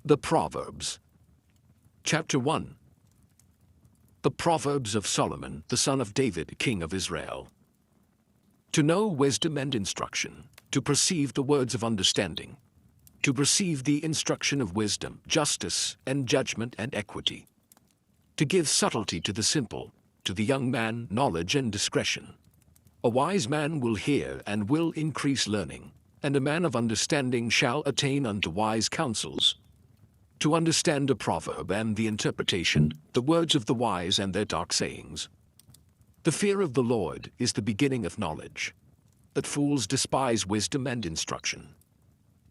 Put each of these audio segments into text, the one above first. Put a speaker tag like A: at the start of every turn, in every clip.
A: The Proverbs. Chapter 1. The Proverbs of Solomon, the son of David, king of Israel. To know wisdom and instruction, to perceive the words of understanding, to perceive the instruction of wisdom, justice, and judgment and equity, to give subtlety to the simple, to the young man knowledge and discretion. A wise man will hear and will increase learning, and a man of understanding shall attain unto wise counsels. To understand a proverb and the interpretation, the words of the wise and their dark sayings. The fear of the Lord is the beginning of knowledge, but fools despise wisdom and instruction.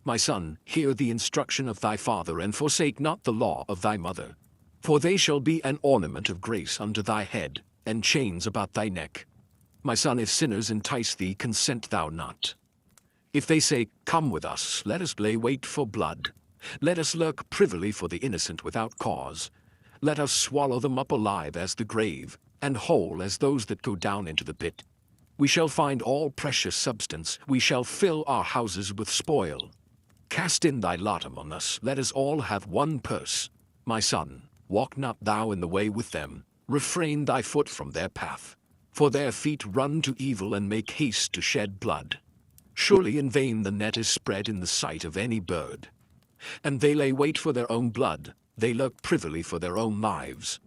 A: My son, hear the instruction of thy father, and forsake not the law of thy mother. For they shall be an ornament of grace unto thy head, and chains about thy neck. My son, if sinners entice thee, consent thou not. If they say, Come with us, let us lay wait for blood. Let us lurk privily for the innocent without cause. Let us swallow them up alive as the grave, and whole as those that go down into the pit. We shall find all precious substance, we shall fill our houses with spoil. Cast in thy lot among us, let us all have one purse. My son, walk not thou in the way with them, refrain thy foot from their path. For their feet run to evil and make haste to shed blood. Surely in vain the net is spread in the sight of any bird. And they lay wait for their own blood, they lurk privily for their own lives.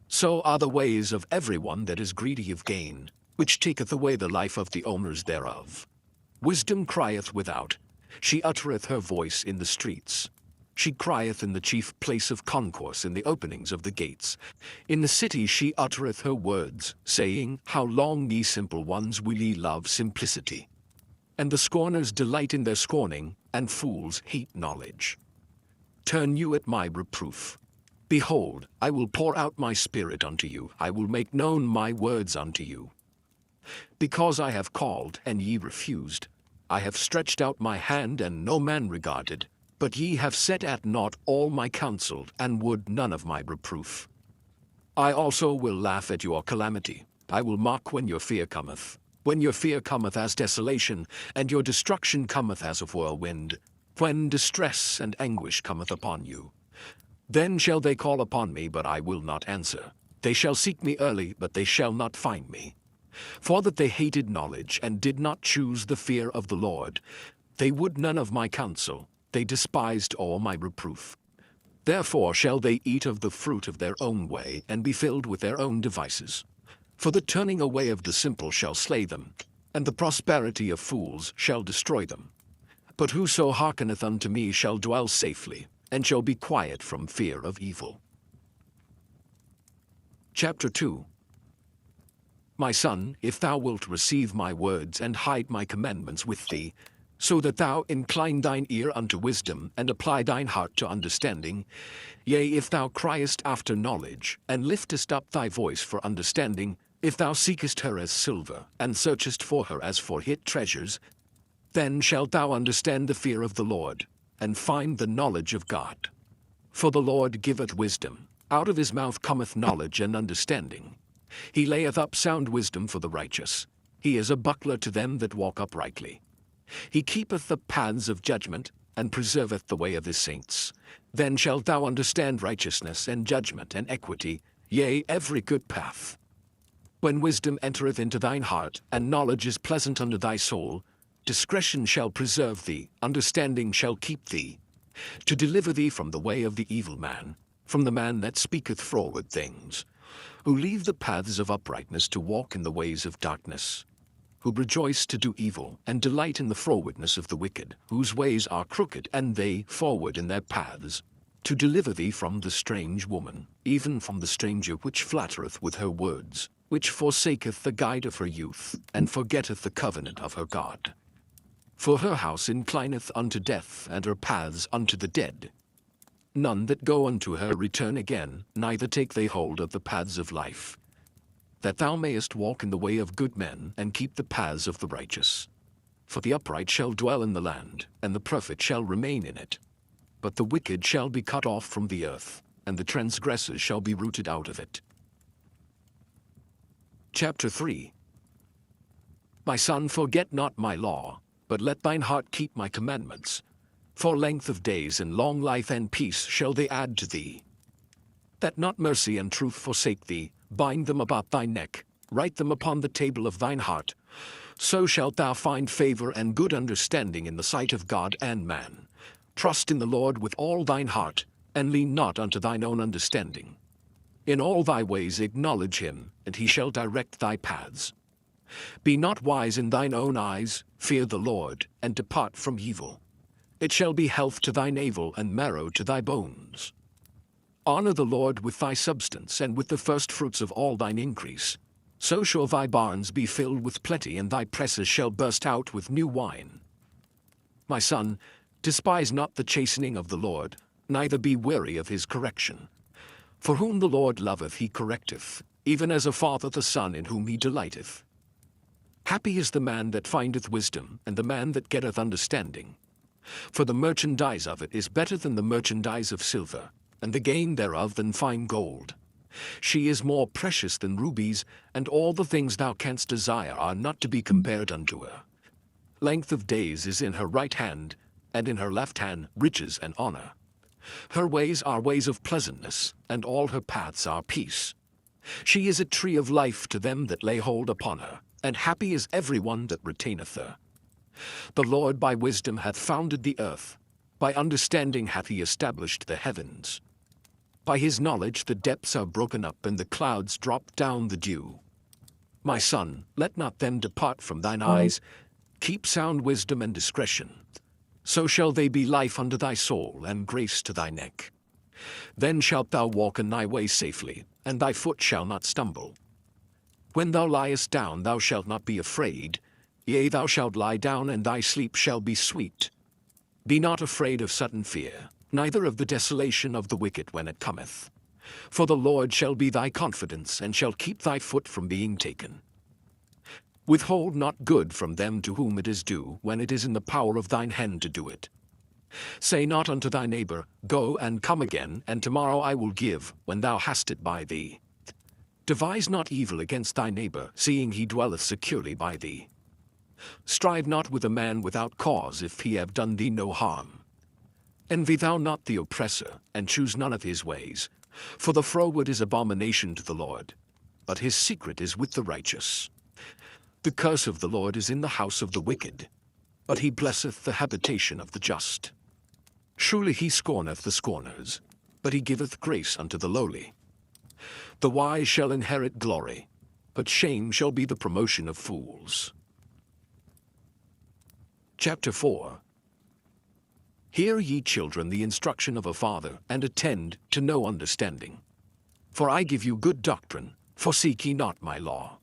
A: So are the ways of every one that is greedy of gain, which taketh away the life of the owners thereof. Wisdom crieth without, she uttereth her voice in the streets. She crieth in the chief place of concourse, in the openings of the gates. In the city she uttereth her words, saying, How long, ye simple ones, will ye love simplicity? And the scorners delight in their scorning, and fools hate knowledge. Turn you at my reproof. Behold, I will pour out my spirit unto you, I will make known my words unto you. Because I have called, and ye refused, I have stretched out my hand, and no man regarded. But ye have set at naught all my counsel, and would none of my reproof. I also will laugh at your calamity, I will mock when your fear cometh. When your fear cometh as desolation, and your destruction cometh as a whirlwind, when distress and anguish cometh upon you. Then shall they call upon me, but I will not answer. They shall seek me early, but they shall not find me. For that they hated knowledge, and did not choose the fear of the Lord. They would none of my counsel, they despised all my reproof. Therefore shall they eat of the fruit of their own way, and be filled with their own devices. For the turning away of the simple shall slay them, and the prosperity of fools shall destroy them. But whoso hearkeneth unto me shall dwell safely, and shall be quiet from fear of evil. Chapter 2. My son, if thou wilt receive my words, and hide my commandments with thee, so that thou incline thine ear unto wisdom, and apply thine heart to understanding, yea, if thou criest after knowledge, and liftest up thy voice for understanding, if thou seekest her as silver, and searchest for her as for hid treasures, then shalt thou understand the fear of the Lord, and find the knowledge of God. For the Lord giveth wisdom, out of his mouth cometh knowledge and understanding. He layeth up sound wisdom for the righteous. He is a buckler to them that walk uprightly. He keepeth the paths of judgment, and preserveth the way of his saints. Then shalt thou understand righteousness and judgment and equity, yea, every good path. When wisdom entereth into thine heart, and knowledge is pleasant unto thy soul, discretion shall preserve thee, understanding shall keep thee, to deliver thee from the way of the evil man, from the man that speaketh froward things, who leave the paths of uprightness to walk in the ways of darkness, who rejoice to do evil, and delight in the frowardness of the wicked, whose ways are crooked, and they forward in their paths, to deliver thee from the strange woman, even from the stranger which flattereth with her words, which forsaketh the guide of her youth, and forgetteth the covenant of her God. For her house inclineth unto death, and her paths unto the dead. None that go unto her return again, neither take they hold of the paths of life. That thou mayest walk in the way of good men, and keep the paths of the righteous. For the upright shall dwell in the land, and the perfect shall remain in it. But the wicked shall be cut off from the earth, and the transgressors shall be rooted out of it. Chapter 3. My son, forget not my law, but let thine heart keep my commandments. For length of days and long life and peace shall they add to thee. That not mercy and truth forsake thee, bind them about thy neck, write them upon the table of thine heart. So shalt thou find favor and good understanding in the sight of God and man. Trust in the Lord with all thine heart, and lean not unto thine own understanding. In all thy ways acknowledge him, and he shall direct thy paths. Be not wise in thine own eyes, fear the Lord, and depart from evil. It shall be health to thy navel and marrow to thy bones. Honor the Lord with thy substance and with the firstfruits of all thine increase. So shall thy barns be filled with plenty, and thy presses shall burst out with new wine. My son, despise not the chastening of the Lord, neither be weary of his correction. For whom the Lord loveth he correcteth, even as a father the son in whom he delighteth. Happy is the man that findeth wisdom, and the man that getteth understanding. For the merchandise of it is better than the merchandise of silver, and the gain thereof than fine gold. She is more precious than rubies, and all the things thou canst desire are not to be compared unto her. Length of days is in her right hand, and in her left hand riches and honor. Her ways are ways of pleasantness, and all her paths are peace. She is a tree of life to them that lay hold upon her, and happy is every one that retaineth her. The Lord by wisdom hath founded the earth, by understanding hath he established the heavens. By his knowledge the depths are broken up, and the clouds drop down the dew. My son, let not them depart from thine eyes. Keep sound wisdom and discretion. So shall they be life unto thy soul, and grace to thy neck. Then shalt thou walk in thy way safely, and thy foot shall not stumble. When thou liest down thou shalt not be afraid. Yea, thou shalt lie down, and thy sleep shall be sweet. Be not afraid of sudden fear, neither of the desolation of the wicked when it cometh. For the Lord shall be thy confidence, and shall keep thy foot from being taken. Withhold not good from them to whom it is due, when it is in the power of thine hand to do it. Say not unto thy neighbor, Go and come again, and tomorrow I will give, when thou hast it by thee. Devise not evil against thy neighbor, seeing he dwelleth securely by thee. Strive not with a man without cause, if he have done thee no harm. Envy thou not the oppressor, and choose none of his ways. For the froward is abomination to the Lord, but his secret is with the righteous. The curse of the Lord is in the house of the wicked, but he blesseth the habitation of the just. Surely he scorneth the scorners, but he giveth grace unto the lowly. The wise shall inherit glory, but shame shall be the promotion of fools. Chapter 4. Hear ye children the instruction of a father, and attend to no understanding. For I give you good doctrine, forsake ye not my law.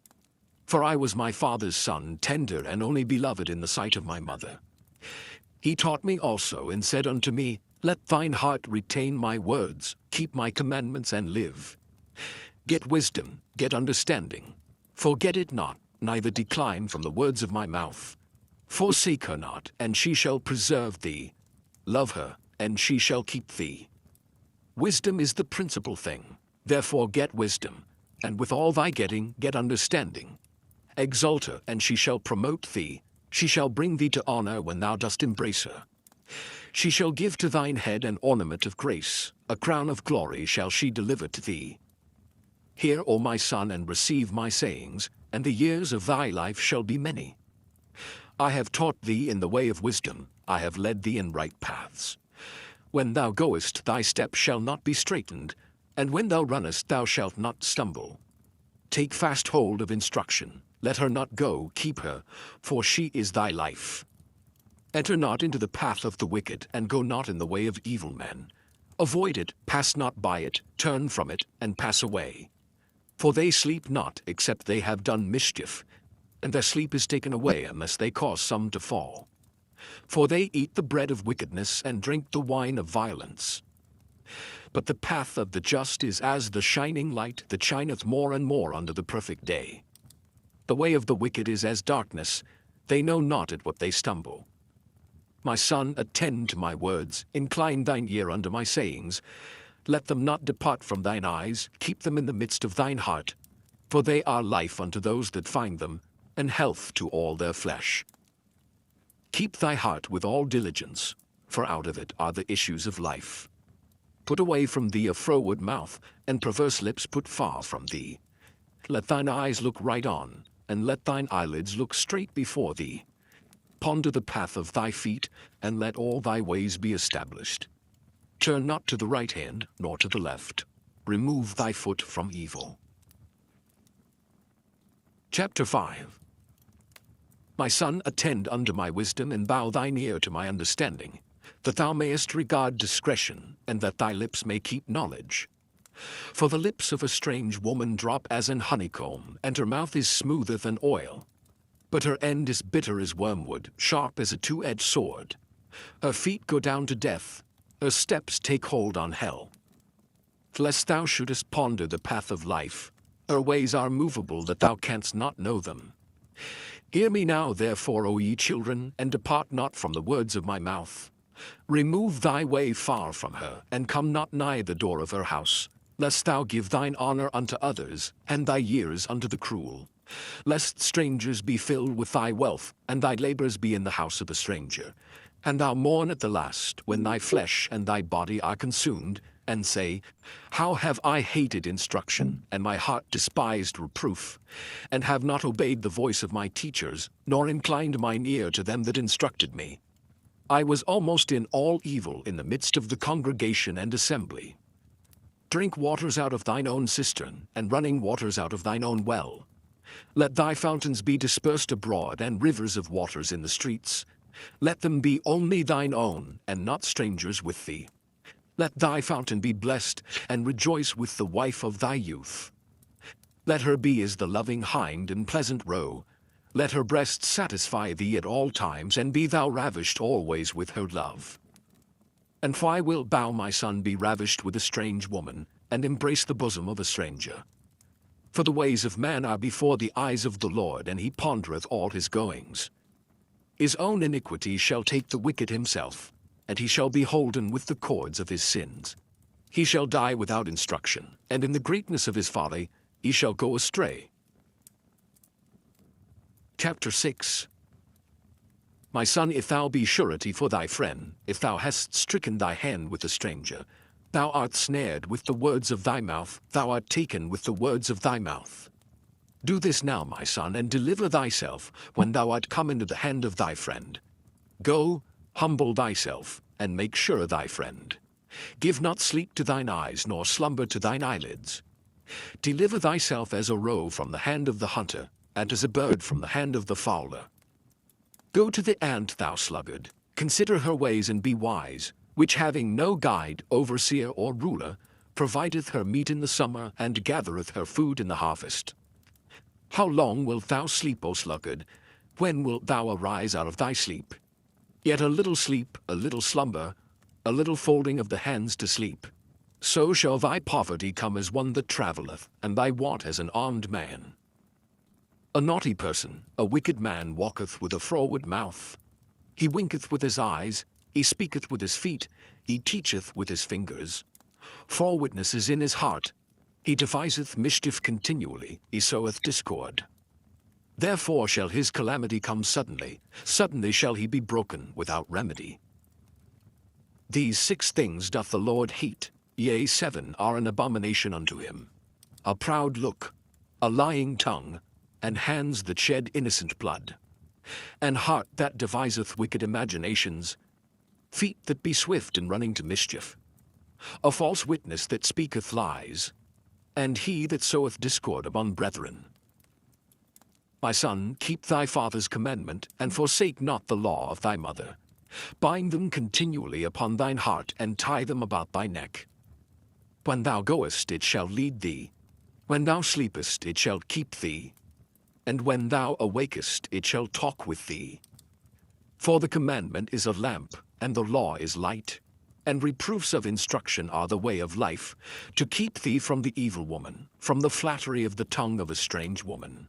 A: For I was my father's son, tender and only beloved in the sight of my mother. He taught me also, and said unto me, Let thine heart retain my words, keep my commandments, and live. Get wisdom, get understanding. Forget it not, neither decline from the words of my mouth. Forsake her not, and she shall preserve thee. Love her, and she shall keep thee. Wisdom is the principal thing. Therefore get wisdom, and with all thy getting, get understanding. Exalt her, and she shall promote thee. She shall bring thee to honor when thou dost embrace her. She shall give to thine head an ornament of grace. A crown of glory shall she deliver to thee. Hear, O my son, and receive my sayings, and the years of thy life shall be many. I have taught thee in the way of wisdom. I have led thee in right paths. When thou goest, thy step shall not be straitened, and when thou runnest, thou shalt not stumble. Take fast hold of instruction. Let her not go, keep her, for she is thy life. Enter not into the path of the wicked, and go not in the way of evil men. Avoid it, pass not by it, turn from it, and pass away. For they sleep not, except they have done mischief, and their sleep is taken away unless they cause some to fall. For they eat the bread of wickedness, and drink the wine of violence. But the path of the just is as the shining light that shineth more and more unto the perfect day. The way of the wicked is as darkness, they know not at what they stumble. My son, attend to my words, incline thine ear unto my sayings. Let them not depart from thine eyes, keep them in the midst of thine heart. For they are life unto those that find them, and health to all their flesh. Keep thy heart with all diligence, for out of it are the issues of life. Put away from thee a froward mouth, and perverse lips put far from thee. Let thine eyes look right on, and let thine eyelids look straight before thee. Ponder the path of thy feet, and let all thy ways be established. Turn not to the right hand, nor to the left. Remove thy foot from evil. Chapter 5. My son, attend unto my wisdom, and bow thine ear to my understanding, that thou mayest regard discretion, and that thy lips may keep knowledge. For the lips of a strange woman drop as an honeycomb, and her mouth is smoother than oil. But her end is bitter as wormwood, sharp as a two-edged sword. Her feet go down to death, her steps take hold on hell. Lest thou shouldest ponder the path of life, her ways are movable that thou canst not know them. Hear me now, therefore, O ye children, and depart not from the words of my mouth. Remove thy way far from her, and come not nigh the door of her house, lest thou give thine honor unto others, and thy years unto the cruel. Lest strangers be filled with thy wealth, and thy labors be in the house of a stranger. And thou mourn at the last, when thy flesh and thy body are consumed, and say, How have I hated instruction, and my heart despised reproof, and have not obeyed the voice of my teachers, nor inclined mine ear to them that instructed me. I was almost in all evil in the midst of the congregation and assembly. Drink waters out of thine own cistern, and running waters out of thine own well. Let thy fountains be dispersed abroad, and rivers of waters in the streets. Let them be only thine own, and not strangers with thee. Let thy fountain be blessed, and rejoice with the wife of thy youth. Let her be as the loving hind and pleasant roe. Let her breast satisfy thee at all times, and be thou ravished always with her love. And why wilt thou, my son, be ravished with a strange woman, and embrace the bosom of a stranger? For the ways of man are before the eyes of the Lord, and he pondereth all his goings. His own iniquity shall take the wicked himself, and he shall be holden with the cords of his sins. He shall die without instruction, and in the greatness of his folly he shall go astray. Chapter 6. My son, if thou be surety for thy friend, if thou hast stricken thy hand with a stranger, thou art snared with the words of thy mouth, thou art taken with the words of thy mouth. Do this now, my son, and deliver thyself, when thou art come into the hand of thy friend. Go, humble thyself, and make sure thy friend. Give not sleep to thine eyes, nor slumber to thine eyelids. Deliver thyself as a roe from the hand of the hunter, and as a bird from the hand of the fowler. Go to the ant, thou sluggard, consider her ways and be wise, which having no guide, overseer, or ruler, provideth her meat in the summer, and gathereth her food in the harvest. How long wilt thou sleep, O sluggard? When wilt thou arise out of thy sleep? Yet a little sleep, a little slumber, a little folding of the hands to sleep. So shall thy poverty come as one that travelleth, and thy want as an armed man. A naughty person, a wicked man, walketh with a froward mouth. He winketh with his eyes, he speaketh with his feet, he teacheth with his fingers. Frowardness is in his heart. He deviseth mischief continually, he soweth discord. Therefore shall his calamity come suddenly, suddenly shall he be broken without remedy. These 6 things doth the Lord hate, yea, 7 are an abomination unto him: a proud look, a lying tongue, and hands that shed innocent blood, an heart that deviseth wicked imaginations, feet that be swift in running to mischief, a false witness that speaketh lies, and he that soweth discord among brethren. My son, keep thy father's commandment, and forsake not the law of thy mother. Bind them continually upon thine heart, and tie them about thy neck. When thou goest, it shall lead thee. When thou sleepest, it shall keep thee. And when thou awakest, it shall talk with thee. For the commandment is a lamp, and the law is light, and reproofs of instruction are the way of life, to keep thee from the evil woman, from the flattery of the tongue of a strange woman.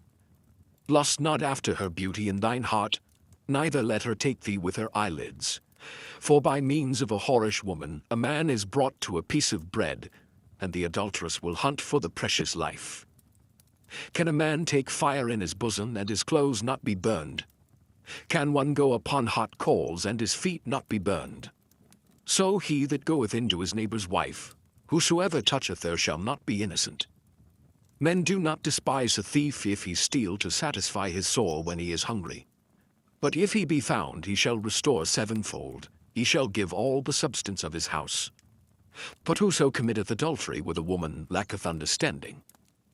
A: Lust not after her beauty in thine heart, neither let her take thee with her eyelids. For by means of a whorish woman a man is brought to a piece of bread, and the adulteress will hunt for the precious life. Can a man take fire in his bosom, and his clothes not be burned? Can one go upon hot coals, and his feet not be burned? So he that goeth into his neighbour's wife, whosoever toucheth her shall not be innocent. Men do not despise a thief if he steal to satisfy his soul when he is hungry. But if he be found, he shall restore sevenfold, he shall give all the substance of his house. But whoso committeth adultery with a woman lacketh understanding.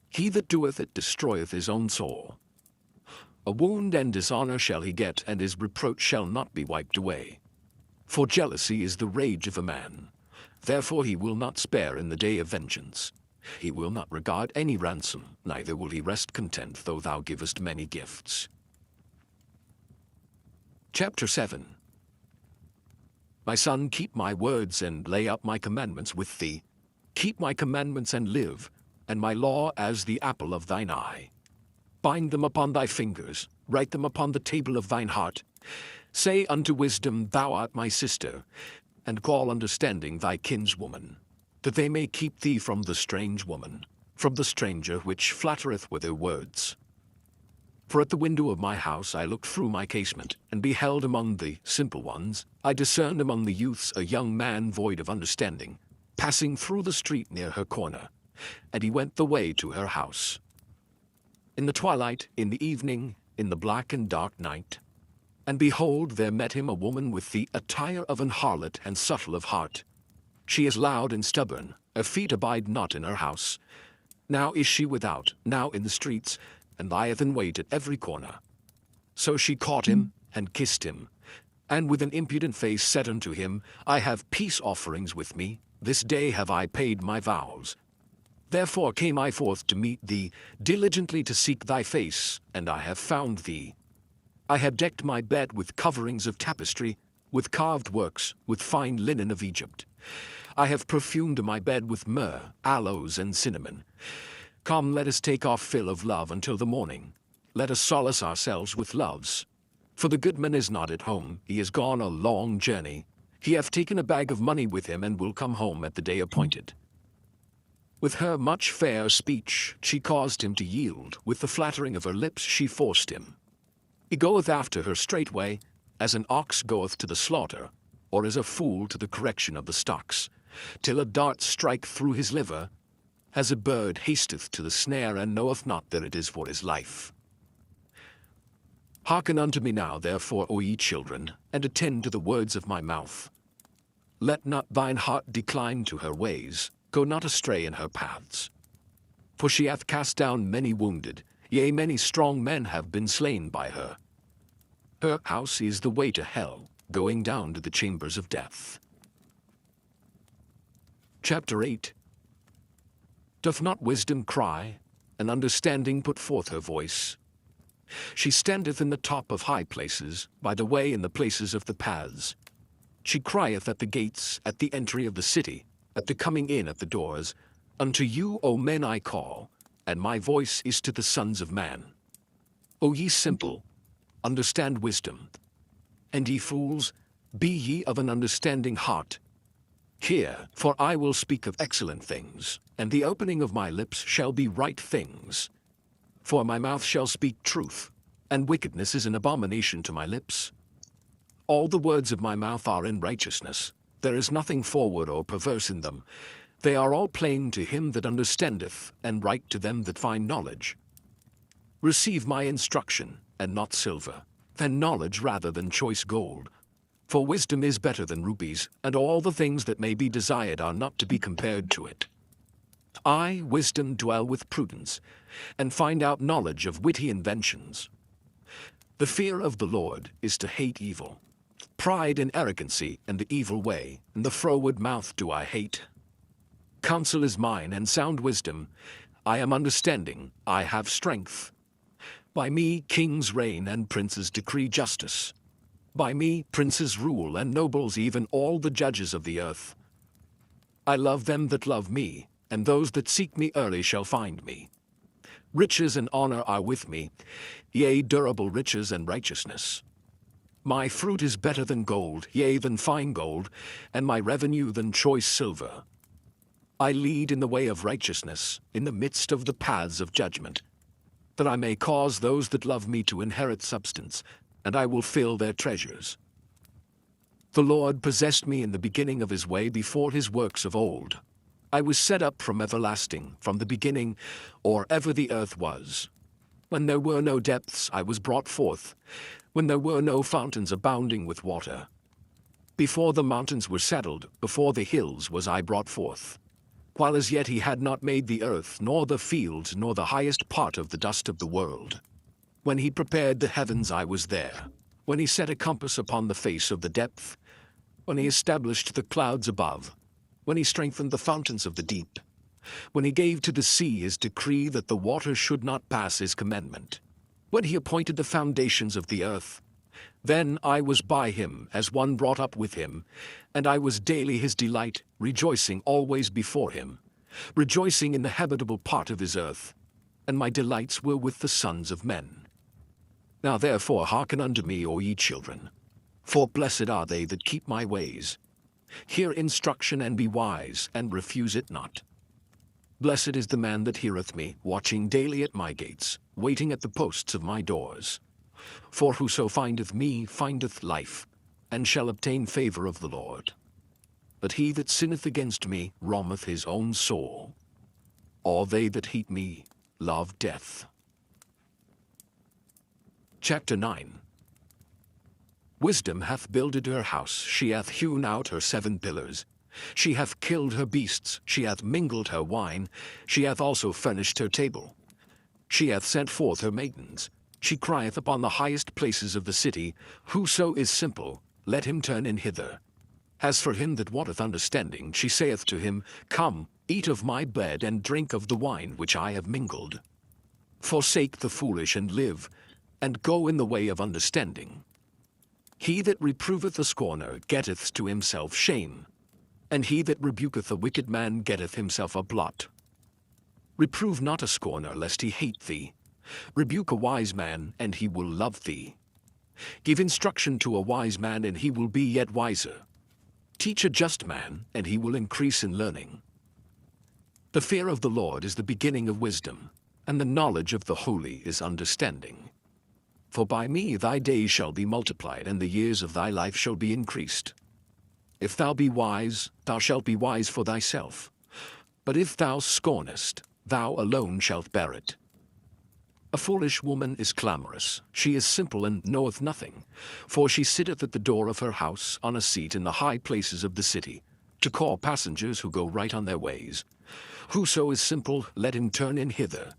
A: He that doeth it destroyeth his own soul. A wound and dishonour shall he get, and his reproach shall not be wiped away. For jealousy is the rage of a man. Therefore he will not spare in the day of vengeance. He will not regard any ransom, neither will he rest content though thou givest many gifts. Chapter 7. My son, keep my words and lay up my commandments with thee. Keep my commandments and live, and my law as the apple of thine eye. Bind them upon thy fingers, write them upon the table of thine heart. Say unto wisdom, Thou art my sister, and call understanding thy kinswoman, that they may keep thee from the strange woman, from the stranger which flattereth with her words. For at the window of my house I looked through my casement, and beheld among the simple ones, I discerned among the youths a young man void of understanding, passing through the street near her corner, and he went the way to her house. In the twilight, in the evening, in the black and dark night. And behold, there met him a woman with the attire of an harlot and subtle of heart. She is loud and stubborn, her feet abide not in her house. Now is she without, now in the streets, and lieth in wait at every corner. So she caught him, and kissed him, and with an impudent face said unto him, I have peace offerings with me, this day have I paid my vows. Therefore came I forth to meet thee, diligently to seek thy face, and I have found thee. I have decked my bed with coverings of tapestry, with carved works, with fine linen of Egypt. I have perfumed my bed with myrrh, aloes, and cinnamon. Come, let us take our fill of love until the morning. Let us solace ourselves with loves. For the good man is not at home, he is gone a long journey. He hath taken a bag of money with him, and will come home at the day appointed. With her much fair speech she caused him to yield, with the flattering of her lips she forced him. He goeth after her straightway, as an ox goeth to the slaughter, or as a fool to the correction of the stocks, till a dart strike through his liver, as a bird hasteth to the snare, and knoweth not that it is for his life. Hearken unto me now, therefore, O ye children, and attend to the words of my mouth. Let not thine heart decline to her ways, go not astray in her paths. For she hath cast down many wounded, yea, many strong men have been slain by her. Her house is the way to hell, going down to the chambers of death. Chapter 8. Doth not wisdom cry, and understanding put forth her voice? She standeth in the top of high places, by the way in the places of the paths. She crieth at the gates, at the entry of the city, at the coming in at the doors. Unto you, O men, I call, and my voice is to the sons of man. O ye simple, understand wisdom. And ye fools, be ye of an understanding heart. Hear, for I will speak of excellent things, and the opening of my lips shall be right things. For my mouth shall speak truth, and wickedness is an abomination to my lips. All the words of my mouth are in righteousness. There is nothing forward or perverse in them. They are all plain to him that understandeth, and right to them that find knowledge. Receive my instruction, and not silver, and knowledge rather than choice gold. For wisdom is better than rubies, and all the things that may be desired are not to be compared to it. I, wisdom, dwell with prudence, and find out knowledge of witty inventions. The fear of the Lord is to hate evil. Pride and arrogancy, and the evil way, and the froward mouth do I hate. Counsel is mine, and sound wisdom. I am understanding, I have strength. By me kings reign, and princes decree justice. By me princes rule, and nobles, even all the judges of the earth. I love them that love me, and those that seek me early shall find me. Riches and honor are with me, yea, durable riches and righteousness. My fruit is better than gold, yea, than fine gold, and my revenue than choice silver. I lead in the way of righteousness, in the midst of the paths of judgment, that I may cause those that love me to inherit substance, and I will fill their treasures. The Lord possessed me in the beginning of his way before his works of old. I was set up from everlasting, from the beginning, or ever the earth was. When there were no depths, I was brought forth, when there were no fountains abounding with water. Before the mountains were settled, before the hills was I brought forth. While as yet he had not made the earth, nor the fields, nor the highest part of the dust of the world. When he prepared the heavens, I was there. When he set a compass upon the face of the depth, when he established the clouds above, when he strengthened the fountains of the deep, when he gave to the sea his decree that the waters should not pass his commandment, when he appointed the foundations of the earth, then I was by him as one brought up with him, and I was daily his delight, rejoicing always before him, rejoicing in the habitable part of his earth, and my delights were with the sons of men. Now therefore hearken unto me, O ye children, for blessed are they that keep my ways. Hear instruction and be wise, and refuse it not. Blessed is the man that heareth me, watching daily at my gates, waiting at the posts of my doors. For whoso findeth me findeth life, and shall obtain favor of the Lord. But he that sinneth against me wrongeth his own soul. All they that hate me love death. Chapter 9. Wisdom hath builded her house, she hath hewn out her 7 pillars. She hath killed her beasts, she hath mingled her wine, she hath also furnished her table. She hath sent forth her maidens. She crieth upon the highest places of the city, Whoso is simple, let him turn in hither. As for him that wanteth understanding, she saith to him, Come, eat of my bread, and drink of the wine which I have mingled. Forsake the foolish and live, and go in the way of understanding. He that reproveth a scorner getteth to himself shame, and he that rebuketh a wicked man getteth himself a blot. Reprove not a scorner, lest he hate thee. Rebuke a wise man, and he will love thee. Give instruction to a wise man, and he will be yet wiser. Teach a just man, and he will increase in learning. The fear of the Lord is the beginning of wisdom, and the knowledge of the holy is understanding. For by me thy days shall be multiplied, and the years of thy life shall be increased. If thou be wise, thou shalt be wise for thyself. But if thou scornest, thou alone shalt bear it. A foolish woman is clamorous, she is simple and knoweth nothing. For she sitteth at the door of her house on a seat in the high places of the city, to call passengers who go right on their ways. Whoso is simple, let him turn in hither.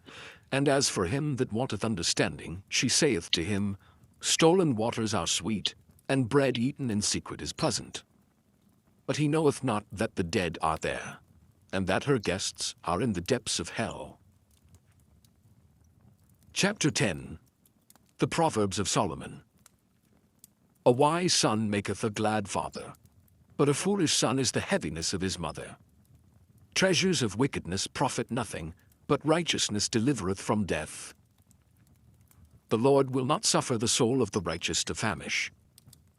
A: And as for him that wanteth understanding, she saith to him, Stolen waters are sweet, and bread eaten in secret is pleasant. But he knoweth not that the dead are there, and that her guests are in the depths of hell. Chapter 10. The Proverbs of Solomon. A wise son maketh a glad father, but a foolish son is the heaviness of his mother. Treasures of wickedness profit nothing, but righteousness delivereth from death. The Lord will not suffer the soul of the righteous to famish,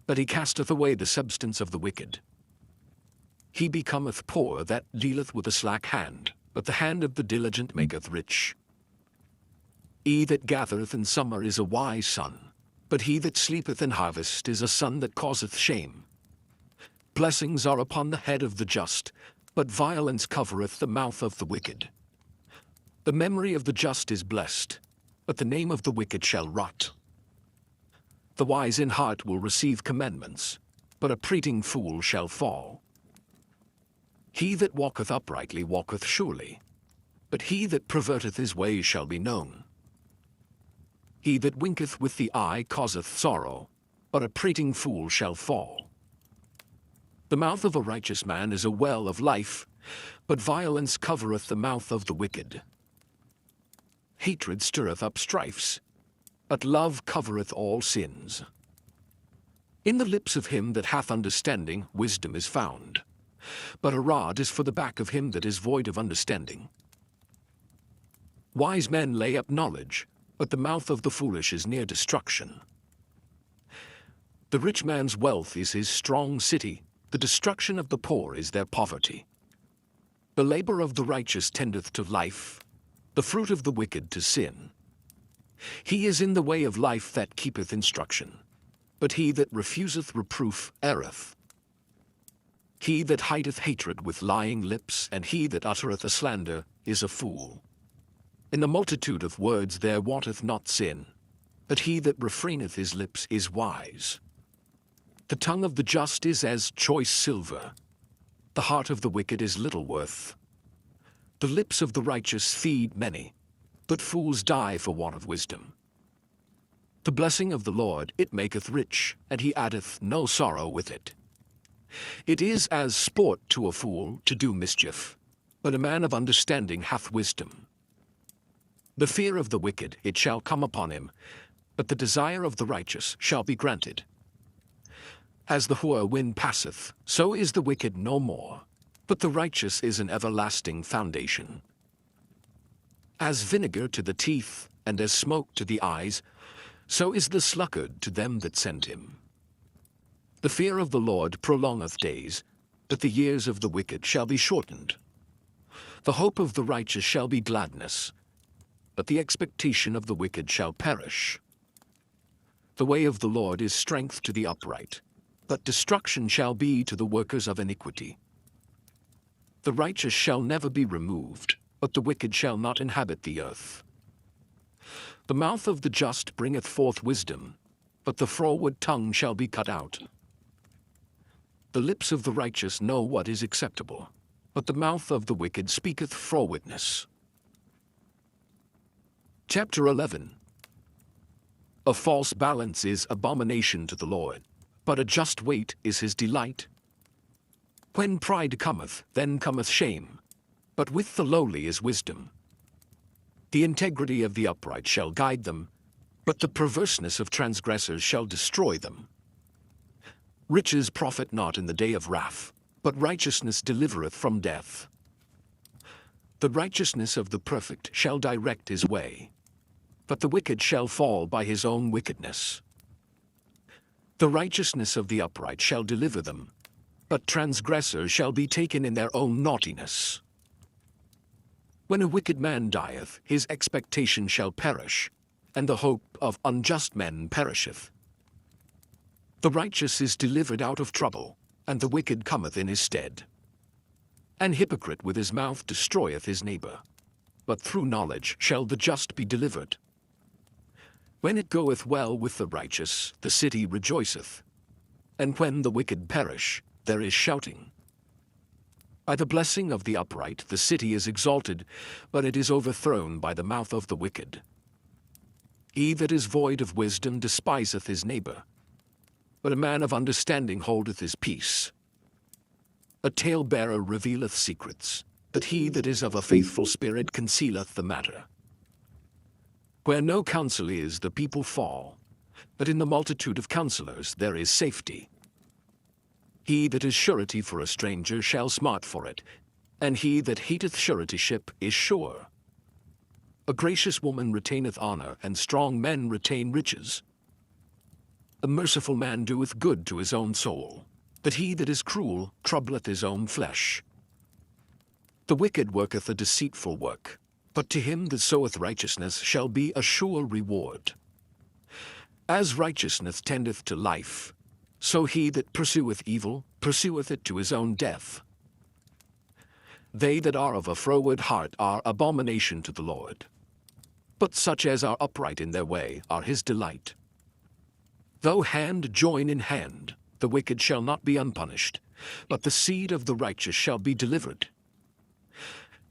A: but he casteth away the substance of the wicked. He becometh poor that dealeth with a slack hand, but the hand of the diligent maketh rich. He that gathereth in summer is a wise son, but he that sleepeth in harvest is a son that causeth shame. Blessings are upon the head of the just, but violence covereth the mouth of the wicked. The memory of the just is blessed, but the name of the wicked shall rot. The wise in heart will receive commandments, but a prating fool shall fall. He that walketh uprightly walketh surely, but he that perverteth his way shall be known. He that winketh with the eye causeth sorrow, but a prating fool shall fall. The mouth of a righteous man is a well of life, but violence covereth the mouth of the wicked. Hatred stirreth up strifes, but love covereth all sins. In the lips of him that hath understanding wisdom is found, but a rod is for the back of him that is void of understanding. Wise men lay up knowledge, but the mouth of the foolish is near destruction. The rich man's wealth is his strong city, the destruction of the poor is their poverty. The labor of the righteous tendeth to life, the fruit of the wicked to sin. He is in the way of life that keepeth instruction, but he that refuseth reproof erreth. He that hideth hatred with lying lips, and he that uttereth a slander, is a fool. In the multitude of words there wotteth not sin, but he that refraineth his lips is wise. The tongue of the just is as choice silver. The heart of the wicked is little worth. The lips of the righteous feed many, but fools die for want of wisdom. The blessing of the Lord, it maketh rich, and he addeth no sorrow with it. It is as sport to a fool to do mischief, but a man of understanding hath wisdom. The fear of the wicked, it shall come upon him, but the desire of the righteous shall be granted. As the whirlwind passeth, so is the wicked no more, but the righteous is an everlasting foundation. As vinegar to the teeth, and as smoke to the eyes, so is the sluggard to them that send him. The fear of the Lord prolongeth days, but the years of the wicked shall be shortened. The hope of the righteous shall be gladness, but the expectation of the wicked shall perish. The way of the Lord is strength to the upright, but destruction shall be to the workers of iniquity. The righteous shall never be removed, but the wicked shall not inhabit the earth. The mouth of the just bringeth forth wisdom, but the froward tongue shall be cut out. The lips of the righteous know what is acceptable, but the mouth of the wicked speaketh frowardness. Chapter 11. A false balance is abomination to the Lord, but a just weight is his delight. When pride cometh, then cometh shame, but with the lowly is wisdom. The integrity of the upright shall guide them, but the perverseness of transgressors shall destroy them. Riches profit not in the day of wrath, but righteousness delivereth from death. The righteousness of the perfect shall direct his way, but the wicked shall fall by his own wickedness. The righteousness of the upright shall deliver them, but transgressors shall be taken in their own naughtiness. When a wicked man dieth, his expectation shall perish, and the hope of unjust men perisheth. The righteous is delivered out of trouble, and the wicked cometh in his stead. An hypocrite with his mouth destroyeth his neighbor, but through knowledge shall the just be delivered. When it goeth well with the righteous, the city rejoiceth, and when the wicked perish, there is shouting. By the blessing of the upright the city is exalted, but it is overthrown by the mouth of the wicked. He that is void of wisdom despiseth his neighbor, but a man of understanding holdeth his peace. A talebearer revealeth secrets, but he that is of a faithful spirit concealeth the matter. Where no counsel is, the people fall, but in the multitude of counselors there is safety. He that is surety for a stranger shall smart for it, and he that hateth suretyship is sure. A gracious woman retaineth honor, and strong men retain riches. A merciful man doeth good to his own soul, but he that is cruel troubleth his own flesh. The wicked worketh a deceitful work, but to him that soweth righteousness shall be a sure reward. As righteousness tendeth to life, so he that pursueth evil pursueth it to his own death. They that are of a froward heart are abomination to the Lord, but such as are upright in their way are his delight. Though hand join in hand, the wicked shall not be unpunished, but the seed of the righteous shall be delivered.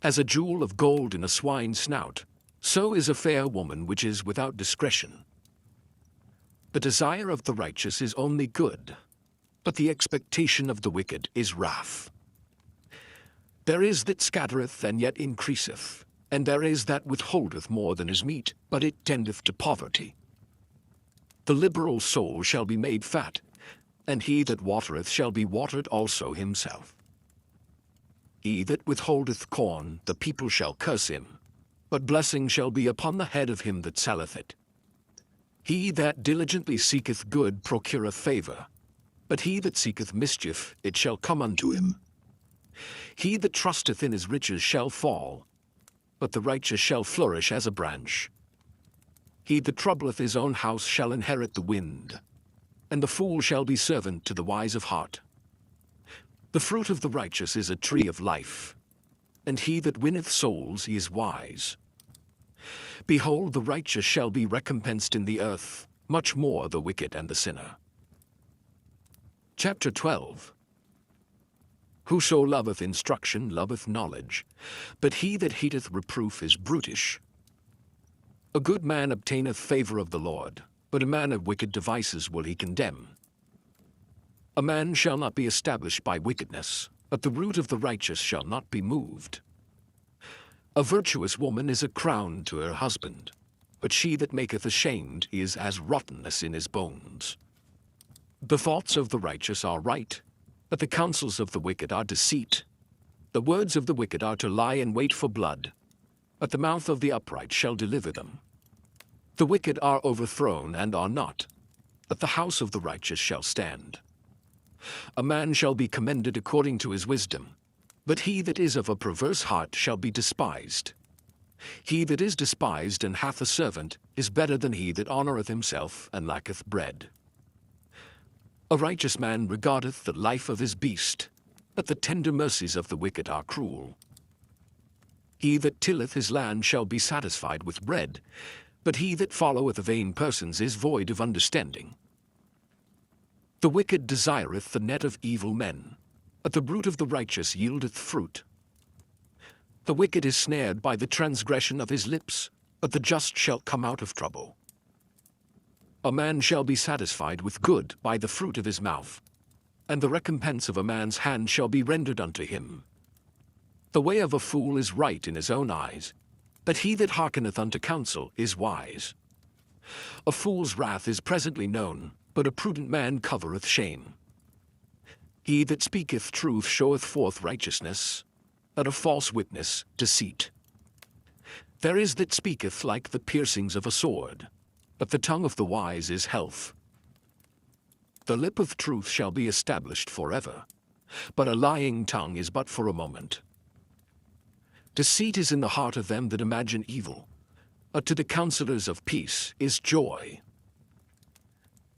A: As a jewel of gold in a swine's snout, so is a fair woman which is without discretion. The desire of the righteous is only good, but the expectation of the wicked is wrath. There is that scattereth and yet increaseth, and there is that withholdeth more than is meet, but it tendeth to poverty. The liberal soul shall be made fat, and he that watereth shall be watered also himself. He that withholdeth corn, the people shall curse him, but blessing shall be upon the head of him that selleth it. He that diligently seeketh good procureth favor, but he that seeketh mischief, it shall come unto him. He that trusteth in his riches shall fall, but the righteous shall flourish as a branch. He that troubleth his own house shall inherit the wind, and the fool shall be servant to the wise of heart. The fruit of the righteous is a tree of life, and he that winneth souls is wise. Behold, the righteous shall be recompensed in the earth, much more the wicked and the sinner. Chapter 12. Whoso loveth instruction loveth knowledge, but he that hateth reproof is brutish. A good man obtaineth favour of the Lord, but a man of wicked devices will he condemn. A man shall not be established by wickedness, but the root of the righteous shall not be moved. A virtuous woman is a crown to her husband, but she that maketh ashamed is as rottenness in his bones. The thoughts of the righteous are right, but the counsels of the wicked are deceit. The words of the wicked are to lie in wait for blood, but the mouth of the upright shall deliver them. The wicked are overthrown and are not, but the house of the righteous shall stand. A man shall be commended according to his wisdom, but he that is of a perverse heart shall be despised. He that is despised and hath a servant is better than he that honoureth himself and lacketh bread. A righteous man regardeth the life of his beast, but the tender mercies of the wicked are cruel. He that tilleth his land shall be satisfied with bread, but he that followeth vain persons is void of understanding. The wicked desireth the net of evil men, but the root of the righteous yieldeth fruit. The wicked is snared by the transgression of his lips, but the just shall come out of trouble. A man shall be satisfied with good by the fruit of his mouth, and the recompense of a man's hand shall be rendered unto him. The way of a fool is right in his own eyes, but he that hearkeneth unto counsel is wise. A fool's wrath is presently known, but a prudent man covereth shame. He that speaketh truth showeth forth righteousness, but a false witness deceit. There is that speaketh like the piercings of a sword, but the tongue of the wise is health. The lip of truth shall be established forever, but a lying tongue is but for a moment. Deceit is in the heart of them that imagine evil, but to the counselors of peace is joy.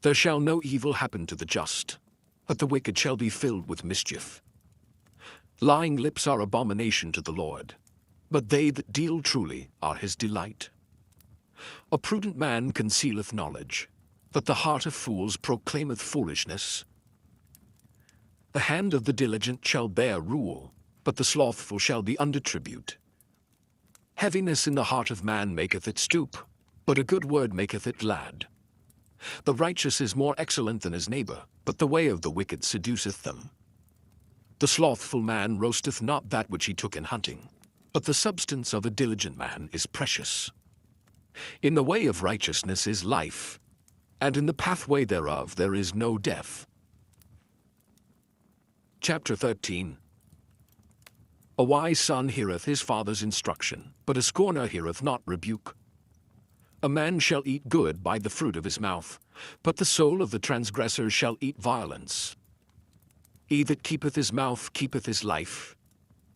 A: There shall no evil happen to the just, but the wicked shall be filled with mischief. Lying lips are abomination to the Lord, but they that deal truly are his delight. A prudent man concealeth knowledge, but the heart of fools proclaimeth foolishness. The hand of the diligent shall bear rule, but the slothful shall be under tribute. Heaviness in the heart of man maketh it stoop, but a good word maketh it glad. The righteous is more excellent than his neighbor, but the way of the wicked seduceth them. The slothful man roasteth not that which he took in hunting, but the substance of a diligent man is precious. In the way of righteousness is life, and in the pathway thereof there is no death. Chapter 13. A wise son heareth his father's instruction, but a scorner heareth not rebuke. A man shall eat good by the fruit of his mouth, but the soul of the transgressor shall eat violence. He that keepeth his mouth keepeth his life,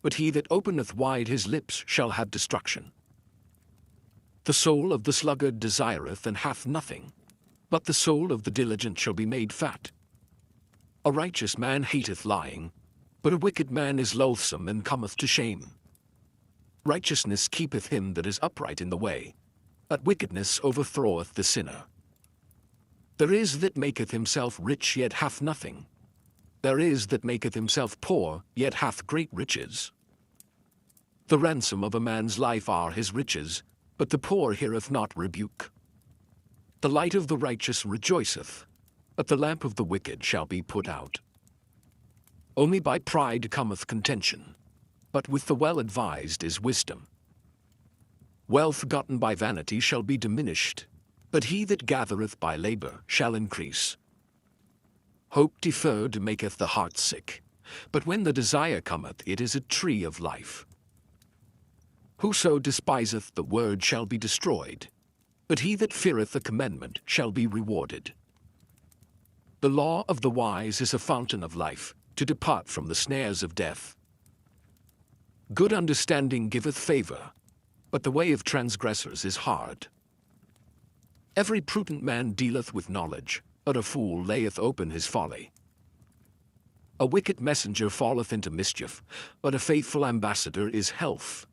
A: but he that openeth wide his lips shall have destruction. The soul of the sluggard desireth and hath nothing, but the soul of the diligent shall be made fat. A righteous man hateth lying, but a wicked man is loathsome and cometh to shame. Righteousness keepeth him that is upright in the way, but wickedness overthroweth the sinner. There is that maketh himself rich, yet hath nothing. There is that maketh himself poor, yet hath great riches. The ransom of a man's life are his riches, but the poor heareth not rebuke. The light of the righteous rejoiceth, but the lamp of the wicked shall be put out. Only by pride cometh contention, but with the well-advised is wisdom. Wealth gotten by vanity shall be diminished, but he that gathereth by labor shall increase. Hope deferred maketh the heart sick, but when the desire cometh, it is a tree of life. Whoso despiseth the word shall be destroyed, but he that feareth the commandment shall be rewarded. The law of the wise is a fountain of life, to depart from the snares of death. Good understanding giveth favor, but the way of transgressors is hard. Every prudent man dealeth with knowledge, but a fool layeth open his folly. A wicked messenger falleth into mischief, but a faithful ambassador is health.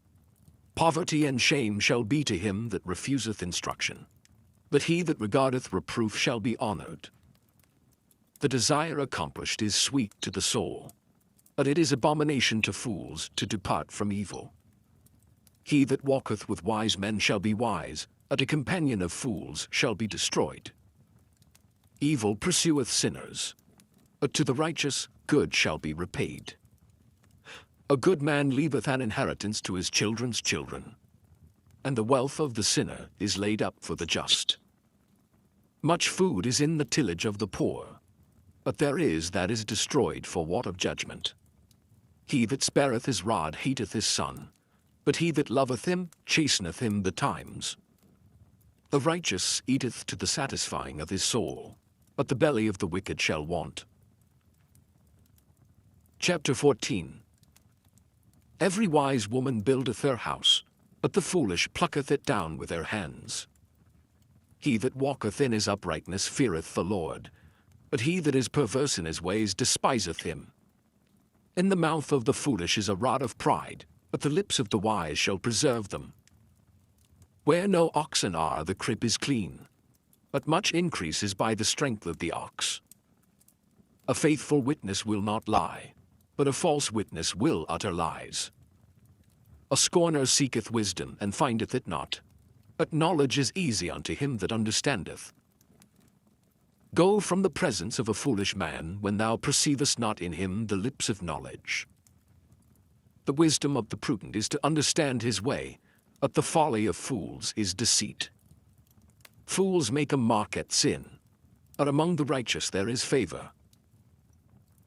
A: Poverty and shame shall be to him that refuseth instruction, but he that regardeth reproof shall be honored. The desire accomplished is sweet to the soul, but it is abomination to fools to depart from evil. He that walketh with wise men shall be wise, but a companion of fools shall be destroyed. Evil pursueth sinners, but to the righteous good shall be repaid. A good man leaveth an inheritance to his children's children, and the wealth of the sinner is laid up for the just. Much food is in the tillage of the poor, but there is that is destroyed for want of judgment. He that spareth his rod hateth his son, but he that loveth him chasteneth him betimes. The righteous eateth to the satisfying of his soul, but the belly of the wicked shall want. Chapter 14. Every wise woman buildeth her house, but the foolish plucketh it down with her hands. He that walketh in his uprightness feareth the Lord, but he that is perverse in his ways despiseth him. In the mouth of the foolish is a rod of pride, but the lips of the wise shall preserve them. Where no oxen are, the crib is clean, but much increase is by the strength of the ox. A faithful witness will not lie, but a false witness will utter lies. A scorner seeketh wisdom, and findeth it not, but knowledge is easy unto him that understandeth. Go from the presence of a foolish man, when thou perceivest not in him the lips of knowledge. The wisdom of the prudent is to understand his way, but the folly of fools is deceit. Fools make a mock at sin, but among the righteous there is favor.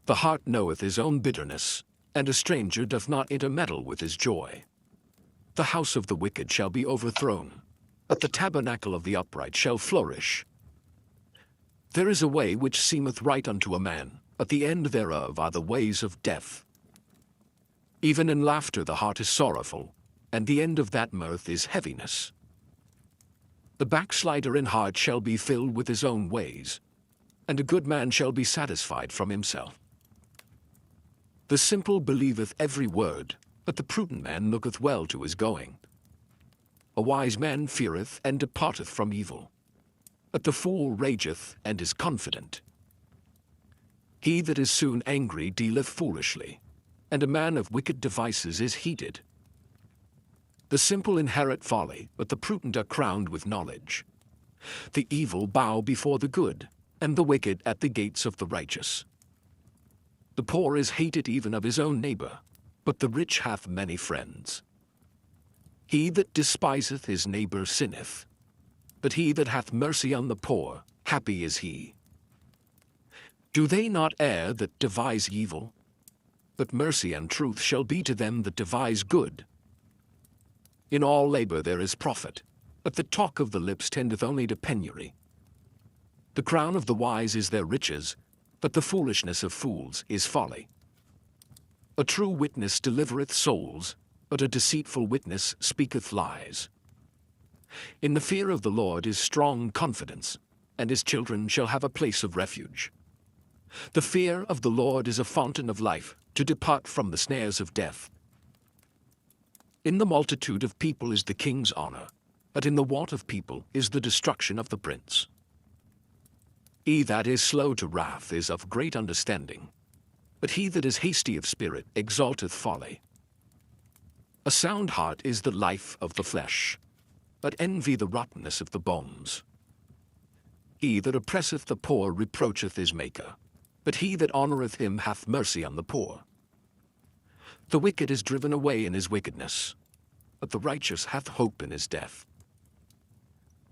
A: The heart knoweth his own bitterness, and a stranger doth not intermeddle with his joy. The house of the wicked shall be overthrown, but the tabernacle of the upright shall flourish. There is a way which seemeth right unto a man, but the end thereof are the ways of death. Even in laughter the heart is sorrowful, and the end of that mirth is heaviness. The backslider in heart shall be filled with his own ways, and a good man shall be satisfied from himself. The simple believeth every word, but the prudent man looketh well to his going. A wise man feareth and departeth from evil, but the fool rageth and is confident. He that is soon angry dealeth foolishly, and a man of wicked devices is heated. The simple inherit folly, but the prudent are crowned with knowledge. The evil bow before the good, and the wicked at the gates of the righteous. The poor is hated even of his own neighbor, but the rich hath many friends. He that despiseth his neighbor sinneth, but he that hath mercy on the poor, happy is he. Do they not err that devise evil? But mercy and truth shall be to them that devise good. In all labor there is profit, but the talk of the lips tendeth only to penury. The crown of the wise is their riches, but the foolishness of fools is folly. A true witness delivereth souls, but a deceitful witness speaketh lies. In the fear of the Lord is strong confidence, and his children shall have a place of refuge. The fear of the Lord is a fountain of life, to depart from the snares of death. In the multitude of people is the king's honor, but in the want of people is the destruction of the prince. He that is slow to wrath is of great understanding, but he that is hasty of spirit exalteth folly. A sound heart is the life of the flesh, but envy the rottenness of the bones. He that oppresseth the poor reproacheth his Maker, but he that honoureth him hath mercy on the poor. The wicked is driven away in his wickedness, but the righteous hath hope in his death.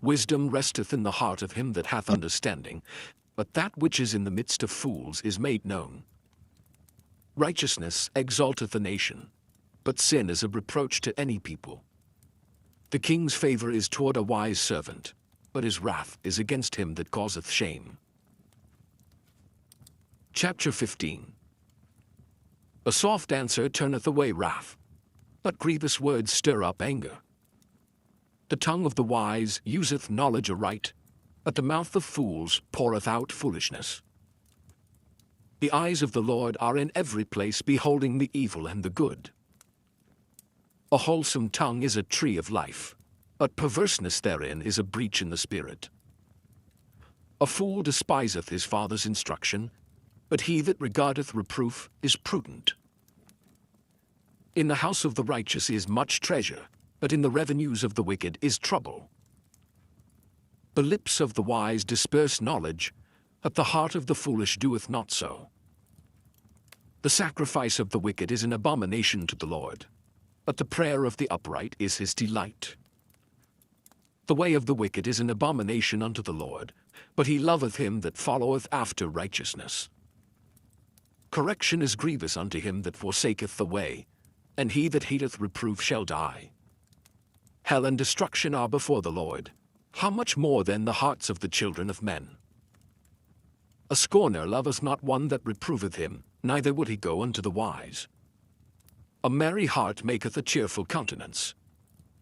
A: Wisdom resteth in the heart of him that hath understanding, but that which is in the midst of fools is made known. Righteousness exalteth a nation, but sin is a reproach to any people. The king's favor is toward a wise servant, but his wrath is against him that causeth shame. Chapter 15. A soft answer turneth away wrath, but grievous words stir up anger. The tongue of the wise useth knowledge aright, but the mouth of fools poureth out foolishness. The eyes of the Lord are in every place, beholding the evil and the good. A wholesome tongue is a tree of life, but perverseness therein is a breach in the spirit. A fool despiseth his father's instruction, but he that regardeth reproof is prudent. In the house of the righteous is much treasure, but in the revenues of the wicked is trouble. The lips of the wise disperse knowledge, but the heart of the foolish doeth not so. The sacrifice of the wicked is an abomination to the Lord, but the prayer of the upright is his delight. The way of the wicked is an abomination unto the Lord, but he loveth him that followeth after righteousness. Correction is grievous unto him that forsaketh the way, and he that hateth reproof shall die. Hell and destruction are before the Lord. How much more then the hearts of the children of men? A scorner loveth not one that reproveth him, neither would he go unto the wise. A merry heart maketh a cheerful countenance,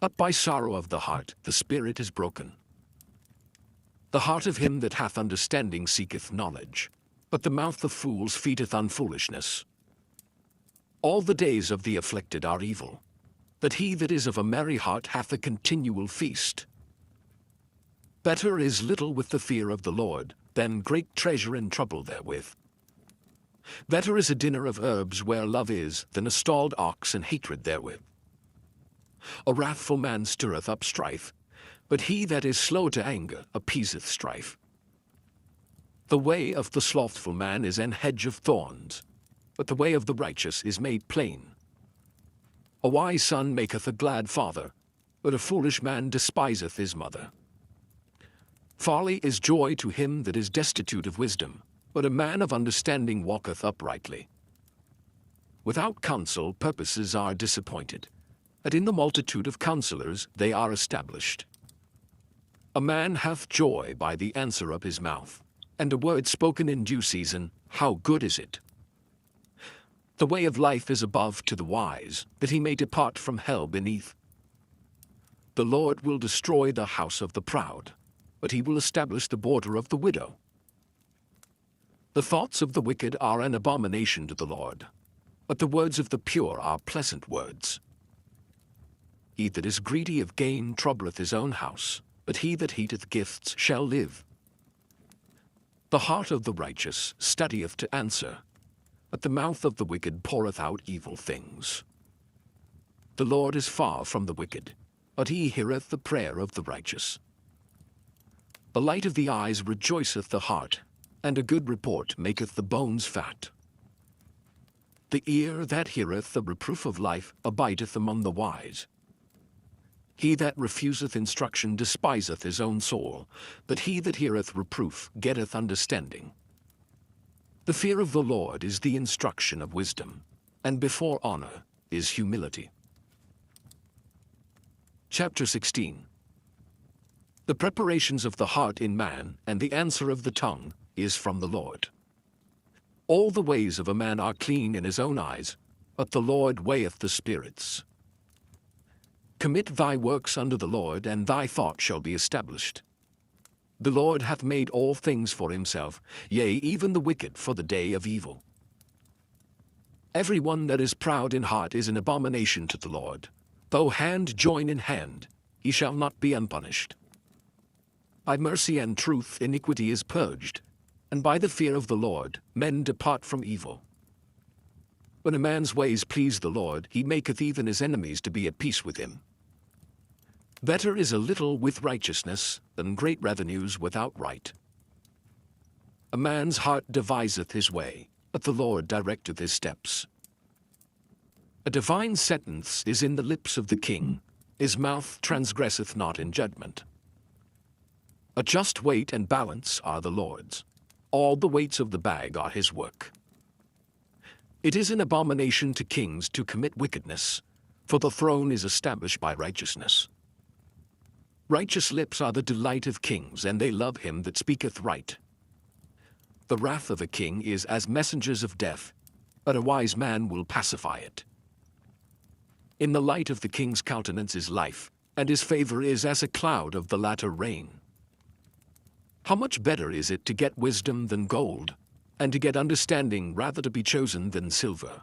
A: but by sorrow of the heart the spirit is broken. The heart of him that hath understanding seeketh knowledge, but the mouth of fools feedeth on foolishness. All the days of the afflicted are evil, but he that is of a merry heart hath a continual feast. Better is little with the fear of the Lord than great treasure and trouble therewith. Better is a dinner of herbs where love is than a stalled ox and hatred therewith. A wrathful man stirreth up strife, but he that is slow to anger appeaseth strife. The way of the slothful man is an hedge of thorns, but the way of the righteous is made plain. A wise son maketh a glad father, but a foolish man despiseth his mother. Folly is joy to him that is destitute of wisdom, but a man of understanding walketh uprightly. Without counsel purposes are disappointed, but in the multitude of counselors they are established. A man hath joy by the answer of his mouth, and a word spoken in due season, how good is it! The way of life is above to the wise, that he may depart from hell beneath. The Lord will destroy the house of the proud, but he will establish the border of the widow. The thoughts of the wicked are an abomination to the Lord, but the words of the pure are pleasant words. He that is greedy of gain troubleth his own house, but he that hateth gifts shall live. The heart of the righteous studieth to answer, but the mouth of the wicked poureth out evil things. The Lord is far from the wicked, but he heareth the prayer of the righteous. The light of the eyes rejoiceth the heart, and a good report maketh the bones fat. The ear that heareth the reproof of life abideth among the wise. He that refuseth instruction despiseth his own soul, but he that heareth reproof getteth understanding. The fear of the Lord is the instruction of wisdom, and before honor is humility. Chapter 16. The preparations of the heart in man, and the answer of the tongue, is from the Lord. All the ways of a man are clean in his own eyes, but the Lord weigheth the spirits. Commit thy works unto the Lord, and thy thought shall be established. The Lord hath made all things for himself, yea, even the wicked for the day of evil. Every one that is proud in heart is an abomination to the Lord. Though hand join in hand, he shall not be unpunished. By mercy and truth iniquity is purged, and by the fear of the Lord men depart from evil. When a man's ways please the Lord, he maketh even his enemies to be at peace with him. Better is a little with righteousness than great revenues without right. A man's heart deviseth his way, but the Lord directeth his steps. A divine sentence is in the lips of the king, his mouth transgresseth not in judgment. A just weight and balance are the Lord's. All the weights of the bag are his work. It is an abomination to kings to commit wickedness, for the throne is established by righteousness. Righteous lips are the delight of kings, and they love him that speaketh right. The wrath of a king is as messengers of death, but a wise man will pacify it. In the light of the king's countenance is life, and his favor is as a cloud of the latter rain. How much better is it to get wisdom than gold, and to get understanding rather to be chosen than silver.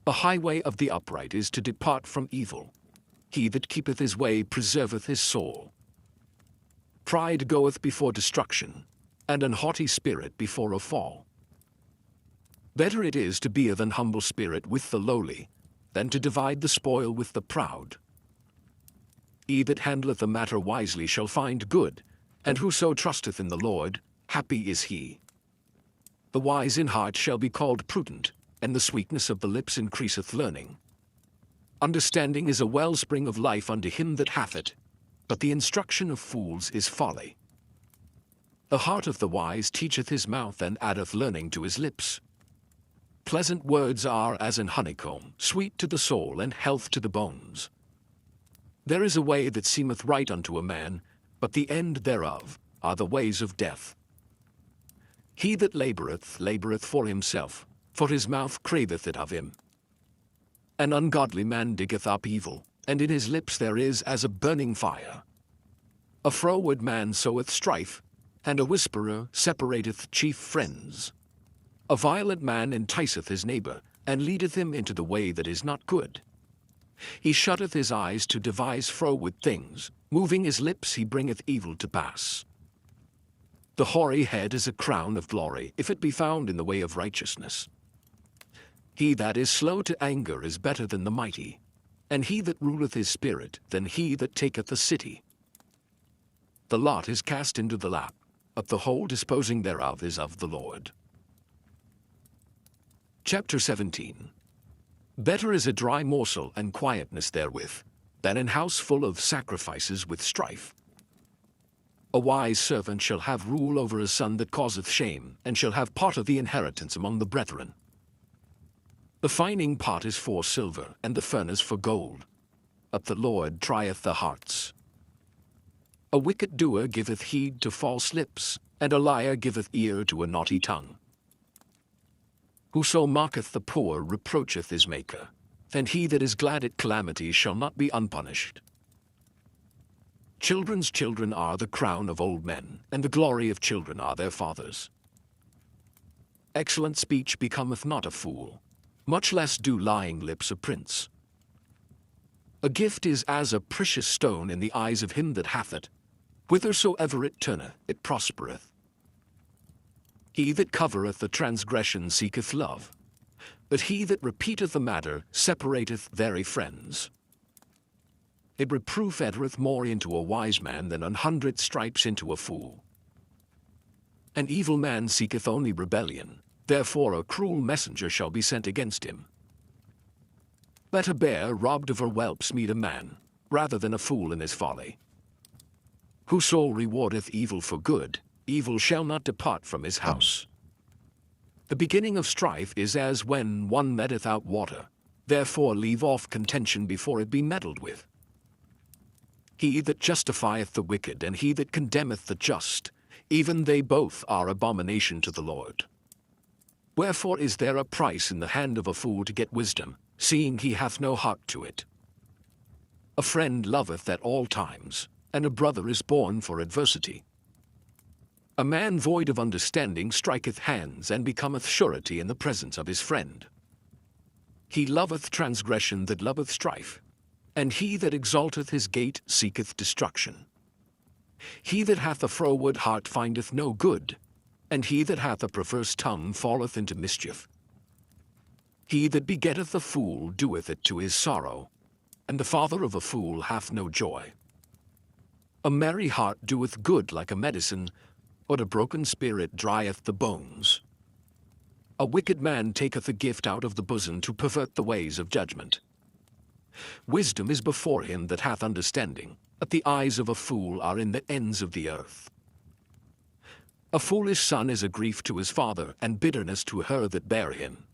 A: The highway of the upright is to depart from evil. He that keepeth his way preserveth his soul. Pride goeth before destruction, and an haughty spirit before a fall. Better it is to be of an humble spirit with the lowly, than to divide the spoil with the proud. He that handleth a matter wisely shall find good, and whoso trusteth in the Lord, happy is he. The wise in heart shall be called prudent, and the sweetness of the lips increaseth learning. Understanding is a wellspring of life unto him that hath it, but the instruction of fools is folly. The heart of the wise teacheth his mouth, and addeth learning to his lips. Pleasant words are as an honeycomb, sweet to the soul, and health to the bones. There is a way that seemeth right unto a man, but the end thereof are the ways of death. He that laboureth, laboureth for himself, for his mouth craveth it of him. An ungodly man diggeth up evil, and in his lips there is as a burning fire. A froward man soweth strife, and a whisperer separateth chief friends. A violent man enticeth his neighbour, and leadeth him into the way that is not good. He shutteth his eyes to devise froward things, moving his lips he bringeth evil to pass. The hoary head is a crown of glory, if it be found in the way of righteousness. He that is slow to anger is better than the mighty, and he that ruleth his spirit than he that taketh a city. The lot is cast into the lap, but the whole disposing thereof is of the Lord. Chapter 17. Better is a dry morsel and quietness therewith, than an house full of sacrifices with strife. A wise servant shall have rule over a son that causeth shame, and shall have part of the inheritance among the brethren. The fining pot is for silver, and the furnace for gold, but the Lord trieth the hearts. A wicked doer giveth heed to false lips, and a liar giveth ear to a naughty tongue. Whoso mocketh the poor reproacheth his Maker, and he that is glad at calamity shall not be unpunished. Children's children are the crown of old men, and the glory of children are their fathers. Excellent speech becometh not a fool, much less do lying lips a prince. A gift is as a precious stone in the eyes of him that hath it. Whithersoever it turneth, it prospereth. He that covereth a transgression seeketh love, but he that repeateth a matter separateth very friends. A reproof entereth more into a wise man than 100 stripes into a fool. An evil man seeketh only rebellion, therefore a cruel messenger shall be sent against him. Let a bear robbed of her whelps meet a man, rather than a fool in his folly. Whoso rewardeth evil for good, evil shall not depart from his house. The beginning of strife is as when one metteth out water, therefore leave off contention before it be meddled with. He that justifieth the wicked, and he that condemneth the just, even they both are abomination to the Lord. Wherefore is there a price in the hand of a fool to get wisdom, seeing he hath no heart to it? A friend loveth at all times, and a brother is born for adversity. A man void of understanding striketh hands, and becometh surety in the presence of his friend. He loveth transgression that loveth strife, and he that exalteth his gate seeketh destruction. He that hath a froward heart findeth no good, and he that hath a perverse tongue falleth into mischief. He that begetteth a fool doeth it to his sorrow, and the father of a fool hath no joy. A merry heart doeth good like a medicine, but a broken spirit drieth the bones. A wicked man taketh a gift out of the bosom to pervert the ways of judgment. Wisdom is before him that hath understanding, but the eyes of a fool are in the ends of the earth. A foolish son is a grief to his father, and bitterness to her that bare him.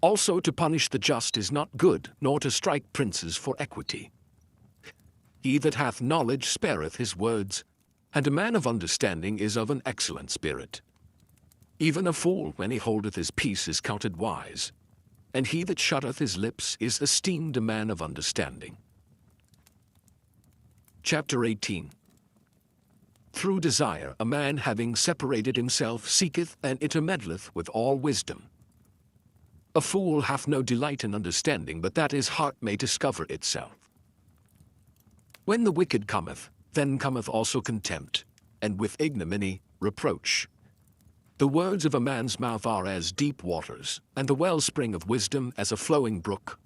A: Also to punish the just is not good, nor to strike princes for equity. He that hath knowledge spareth his words, and a man of understanding is of an excellent spirit. Even a fool, when he holdeth his peace, is counted wise, and he that shutteth his lips is esteemed a man of understanding. Chapter 18. Through desire a man having separated himself seeketh and intermeddleth with all wisdom. A fool hath no delight in understanding, but that his heart may discover itself. When the wicked cometh, then cometh also contempt, and with ignominy reproach. The words of a man's mouth are as deep waters, and the wellspring of wisdom as a flowing brook.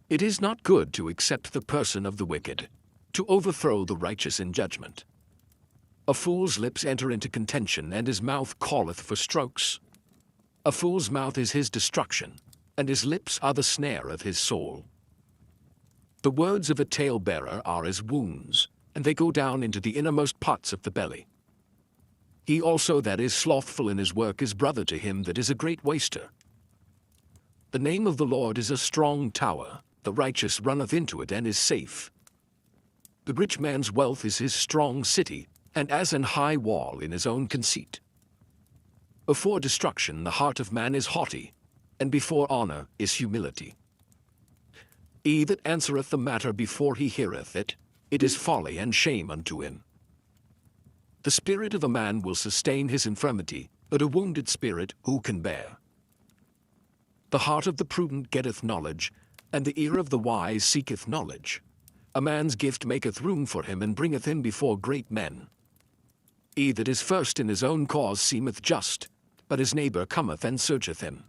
A: It is not good to accept the person of the wicked, to overthrow the righteous in judgment. A fool's lips enter into contention, and his mouth calleth for strokes. A fool's mouth is his destruction, and his lips are the snare of his soul. The words of a talebearer are as wounds, and they go down into the innermost parts of the belly. He also that is slothful in his work is brother to him that is a great waster. The name of the Lord is a strong tower, the righteous runneth into it and is safe. The rich man's wealth is his strong city, and as an high wall in his own conceit. Before destruction the heart of man is haughty, and before honor is humility. He that answereth the matter before he heareth it, it is folly and shame unto him. The spirit of a man will sustain his infirmity, but a wounded spirit who can bear? The heart of the prudent getteth knowledge, and the ear of the wise seeketh knowledge. A man's gift maketh room for him, and bringeth him before great men. He that is first in his own cause seemeth just, but his neighbor cometh and searcheth him.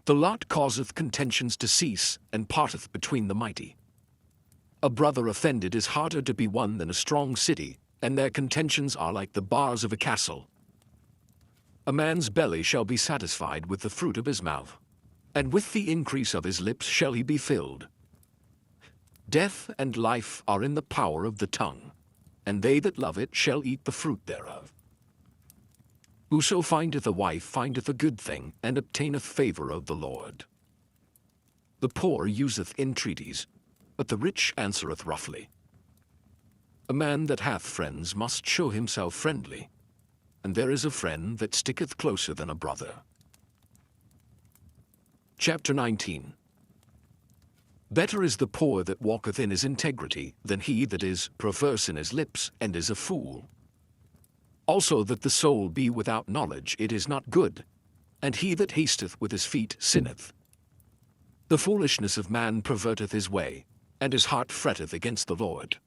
A: The lot causeth contentions to cease, and parteth between the mighty. A brother offended is harder to be won than a strong city, and their contentions are like the bars of a castle. A man's belly shall be satisfied with the fruit of his mouth, and with the increase of his lips shall he be filled. Death and life are in the power of the tongue, and they that love it shall eat the fruit thereof. Whoso findeth a wife findeth a good thing, and obtaineth favor of the Lord. The poor useth entreaties, but the rich answereth roughly. A man that hath friends must show himself friendly, and there is a friend that sticketh closer than a brother. Chapter 19. Better is the poor that walketh in his integrity than he that is perverse in his lips and is a fool. Also that the soul be without knowledge, it is not good, and he that hasteth with his feet sinneth. The foolishness of man perverteth his way, and his heart fretteth against the Lord.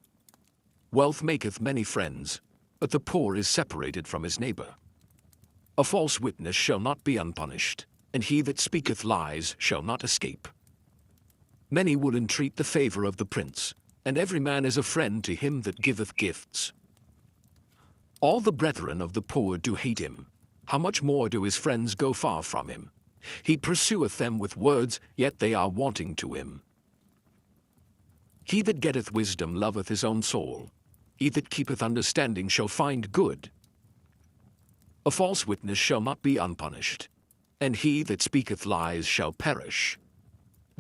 A: Wealth maketh many friends, but the poor is separated from his neighbor. A false witness shall not be unpunished, and he that speaketh lies shall not escape. Many will entreat the favor of the prince, and every man is a friend to him that giveth gifts. All the brethren of the poor do hate him. How much more do his friends go far from him? He pursueth them with words, yet they are wanting to him. He that getteth wisdom loveth his own soul. He that keepeth understanding shall find good. A false witness shall not be unpunished, and he that speaketh lies shall perish.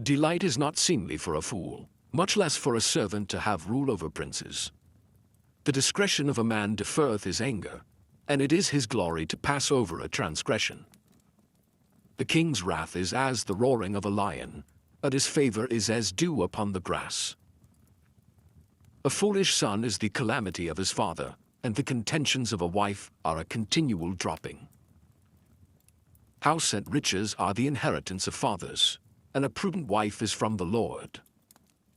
A: Delight is not seemly for a fool, much less for a servant to have rule over princes. The discretion of a man deferreth his anger, and it is his glory to pass over a transgression. The king's wrath is as the roaring of a lion, but his favor is as dew upon the grass. A foolish son is the calamity of his father, and the contentions of a wife are a continual dropping. House and riches are the inheritance of fathers, and a prudent wife is from the Lord.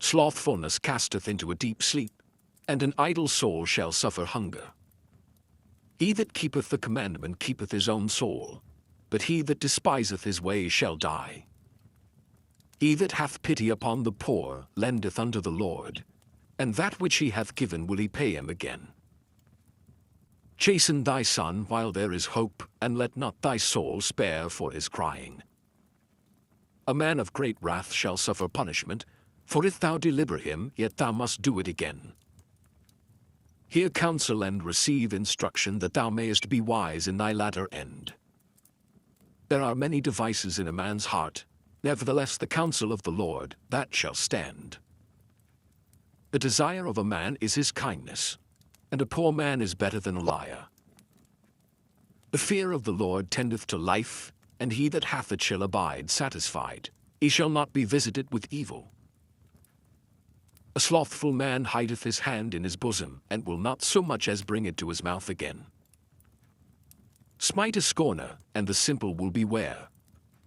A: Slothfulness casteth into a deep sleep, and an idle soul shall suffer hunger. He that keepeth the commandment keepeth his own soul, but he that despiseth his way shall die. He that hath pity upon the poor lendeth unto the Lord, and that which he hath given will he pay him again. Chasten thy son while there is hope, and let not thy soul spare for his crying. A man of great wrath shall suffer punishment, for if thou deliver him, yet thou must do it again. Hear counsel and receive instruction, that thou mayest be wise in thy latter end. There are many devices in a man's heart, nevertheless the counsel of the Lord, that shall stand. The desire of a man is his kindness, and a poor man is better than a liar. The fear of the Lord tendeth to life, and he that hath it shall abide satisfied. He shall not be visited with evil. A slothful man hideth his hand in his bosom, and will not so much as bring it to his mouth again. Smite a scorner, and the simple will beware,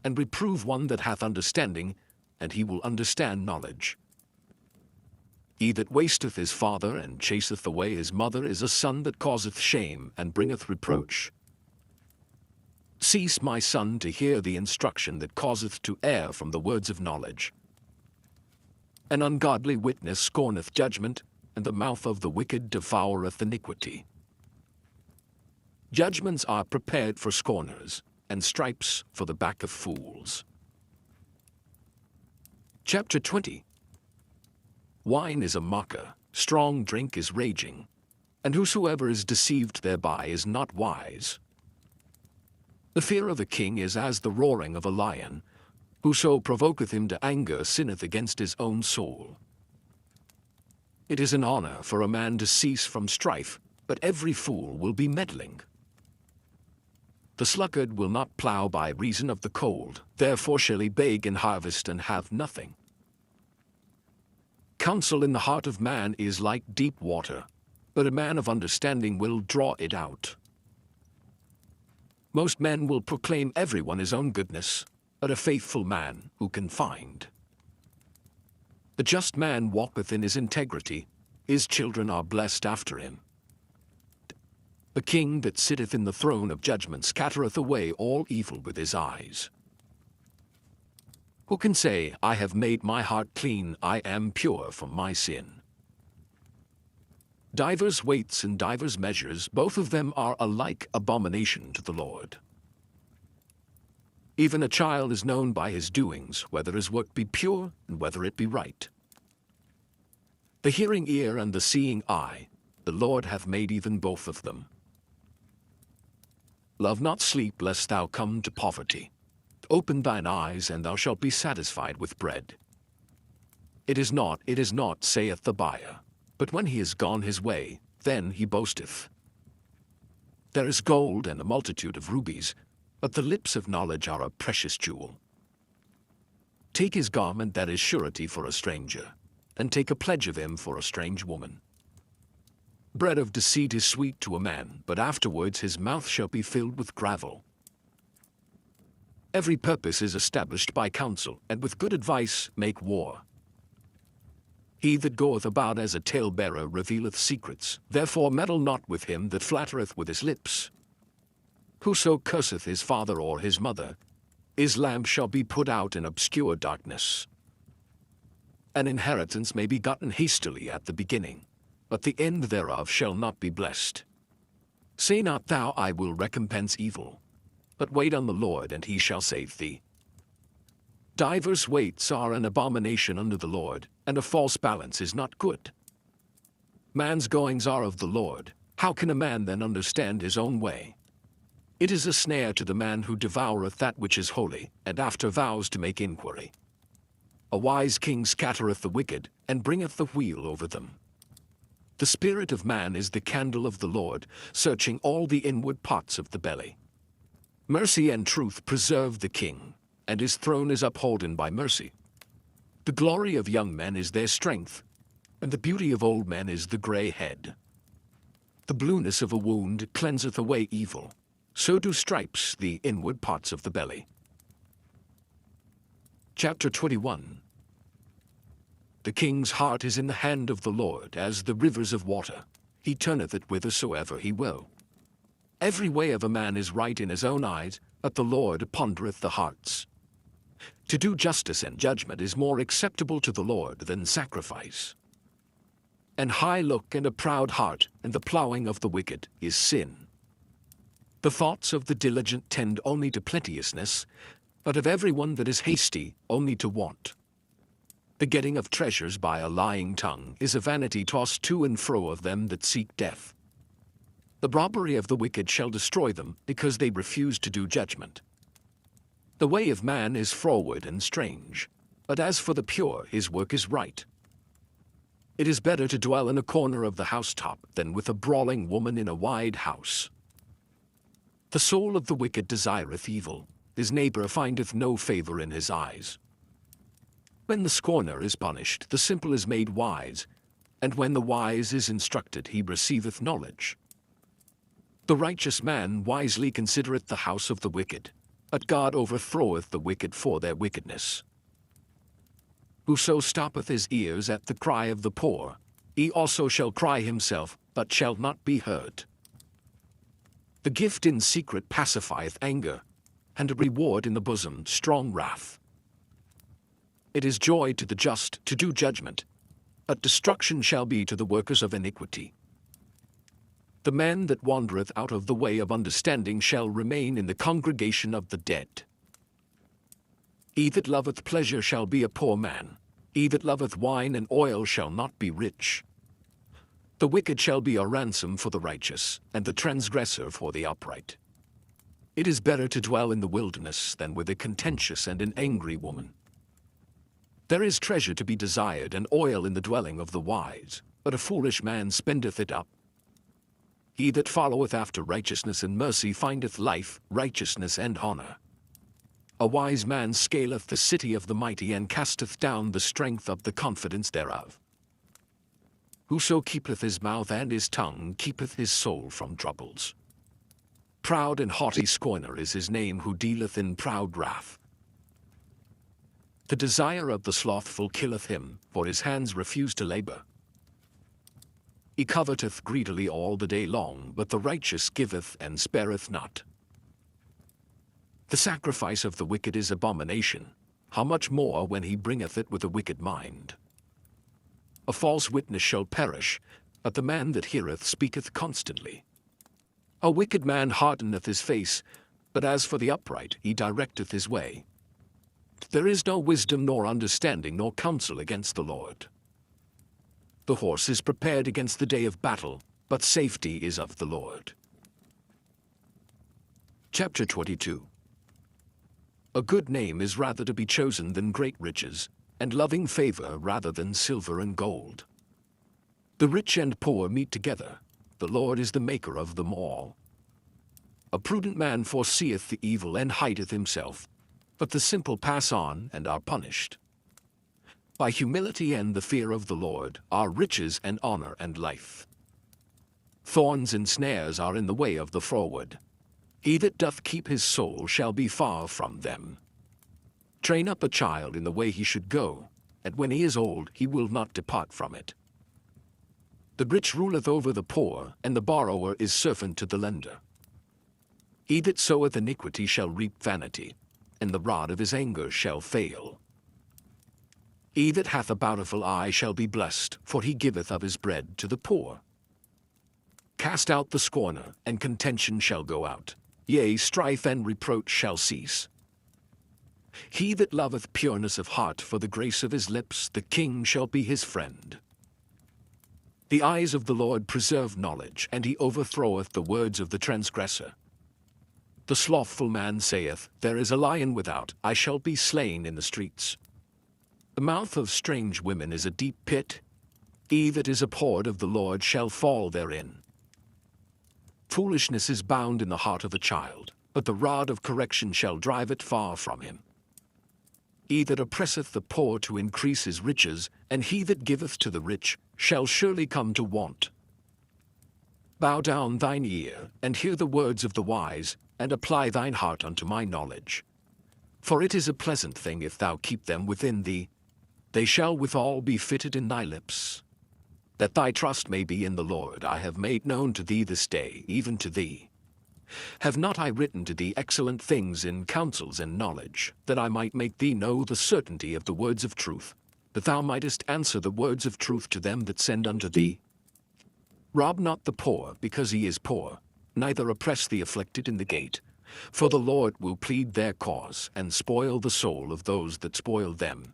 A: and reprove one that hath understanding, and he will understand knowledge. He that wasteth his father, and chaseth away his mother, is a son that causeth shame, and bringeth reproach. Cease, my son, to hear the instruction that causeth to err from the words of knowledge. An ungodly witness scorneth judgment, and the mouth of the wicked devoureth iniquity. Judgments are prepared for scorners, and stripes for the back of fools. Chapter 20. Wine is a mocker, strong drink is raging, and whosoever is deceived thereby is not wise. The fear of a king is as the roaring of a lion. Whoso provoketh him to anger sinneth against his own soul. It is an honor for a man to cease from strife, but every fool will be meddling. The sluggard will not plough by reason of the cold, therefore shall he beg in harvest and have nothing. Counsel in the heart of man is like deep water, but a man of understanding will draw it out. Most men will proclaim everyone his own goodness, but a faithful man who can find? The just man walketh in his integrity, his children are blessed after him. The king that sitteth in the throne of judgment scattereth away all evil with his eyes. Who can say, I have made my heart clean, I am pure from my sin? Divers weights and divers measures, both of them are alike abomination to the Lord. Even a child is known by his doings, whether his work be pure and whether it be right. The hearing ear and the seeing eye, the Lord hath made even both of them. Love not sleep, lest thou come to poverty. Open thine eyes, and thou shalt be satisfied with bread. It is not, saith the buyer, but when he is gone his way, then he boasteth. There is gold and a multitude of rubies, but the lips of knowledge are a precious jewel. Take his garment that is surety for a stranger, and take a pledge of him for a strange woman. Bread of deceit is sweet to a man, but afterwards his mouth shall be filled with gravel. Every purpose is established by counsel, and with good advice make war. He that goeth about as a talebearer revealeth secrets, therefore meddle not with him that flattereth with his lips. Whoso curseth his father or his mother, his lamp shall be put out in obscure darkness. An inheritance may be gotten hastily at the beginning, but the end thereof shall not be blessed. Say not thou, I will recompense evil, but wait on the Lord, and he shall save thee. Divers weights are an abomination unto the Lord, and a false balance is not good. Man's goings are of the Lord, how can a man then understand his own way? It is a snare to the man who devoureth that which is holy, and after vows to make inquiry. A wise king scattereth the wicked, and bringeth the wheel over them. The spirit of man is the candle of the Lord, searching all the inward parts of the belly. Mercy and truth preserve the king, and his throne is upholden by mercy. The glory of young men is their strength, and the beauty of old men is the grey head. The blueness of a wound cleanseth away evil, so do stripes the inward parts of the belly. Chapter 21. The king's heart is in the hand of the Lord, as the rivers of water. He turneth it whithersoever he will. Every way of a man is right in his own eyes, but the Lord pondereth the hearts. To do justice and judgment is more acceptable to the Lord than sacrifice. An high look and a proud heart, and the ploughing of the wicked, is sin. The thoughts of the diligent tend only to plenteousness, but of every one that is hasty only to want. The getting of treasures by a lying tongue is a vanity tossed to and fro of them that seek death. The robbery of the wicked shall destroy them, because they refuse to do judgment. The way of man is froward and strange, but as for the pure, his work is right. It is better to dwell in a corner of the housetop than with a brawling woman in a wide house. The soul of the wicked desireth evil, his neighbor findeth no favor in his eyes. When the scorner is punished, the simple is made wise, and when the wise is instructed, he receiveth knowledge. The righteous man wisely considereth the house of the wicked, but God overthroweth the wicked for their wickedness. Whoso stoppeth his ears at the cry of the poor, he also shall cry himself, but shall not be heard. The gift in secret pacifieth anger, and a reward in the bosom strong wrath. It is joy to the just to do judgment, but destruction shall be to the workers of iniquity. The man that wandereth out of the way of understanding shall remain in the congregation of the dead. He that loveth pleasure shall be a poor man. He that loveth wine and oil shall not be rich. The wicked shall be a ransom for the righteous, and the transgressor for the upright. It is better to dwell in the wilderness than with a contentious and an angry woman. There is treasure to be desired and oil in the dwelling of the wise, but a foolish man spendeth it up. He that followeth after righteousness and mercy findeth life, righteousness, and honor. A wise man scaleth the city of the mighty, and casteth down the strength of the confidence thereof. Whoso keepeth his mouth and his tongue keepeth his soul from troubles. Proud and haughty scorner is his name who dealeth in proud wrath. The desire of the slothful killeth him, for his hands refuse to labor. He coveteth greedily all the day long, but the righteous giveth and spareth not. The sacrifice of the wicked is abomination, how much more when he bringeth it with a wicked mind? A false witness shall perish, but the man that heareth speaketh constantly. A wicked man hardeneth his face, but as for the upright, he directeth his way. There is no wisdom nor understanding nor counsel against the Lord. The horse is prepared against the day of battle, but safety is of the Lord. Chapter 22. A good name is rather to be chosen than great riches, and loving favor rather than silver and gold. The rich and poor meet together. The Lord is the maker of them all. A prudent man foreseeth the evil and hideth himself, but the simple pass on and are punished. By humility and the fear of the Lord are riches and honor and life. Thorns and snares are in the way of the froward. He that doth keep his soul shall be far from them. Train up a child in the way he should go, and when he is old he will not depart from it. The rich ruleth over the poor, and the borrower is servant to the lender. He that soweth iniquity shall reap vanity, and the rod of his anger shall fail. He that hath a bountiful eye shall be blessed, for he giveth of his bread to the poor. Cast out the scorner, and contention shall go out. Yea, strife and reproach shall cease. He that loveth pureness of heart for the grace of his lips, the king shall be his friend. The eyes of the Lord preserve knowledge, and he overthroweth the words of the transgressor. The slothful man saith, There is a lion without, I shall be slain in the streets. The mouth of strange women is a deep pit. He that is abhorred of the Lord shall fall therein. Foolishness is bound in the heart of a child, but the rod of correction shall drive it far from him. He that oppresseth the poor to increase his riches, and he that giveth to the rich, shall surely come to want. Bow down thine ear, and hear the words of the wise, and apply thine heart unto my knowledge. For it is a pleasant thing if thou keep them within thee. They shall withal be fitted in thy lips. That thy trust may be in the Lord, I have made known to thee this day, even to thee. Have not I written to thee excellent things in counsels and knowledge, that I might make thee know the certainty of the words of truth, that thou mightest answer the words of truth to them that send unto thee? Rob not the poor, because he is poor, neither oppress the afflicted in the gate, for the Lord will plead their cause, and spoil the soul of those that spoil them.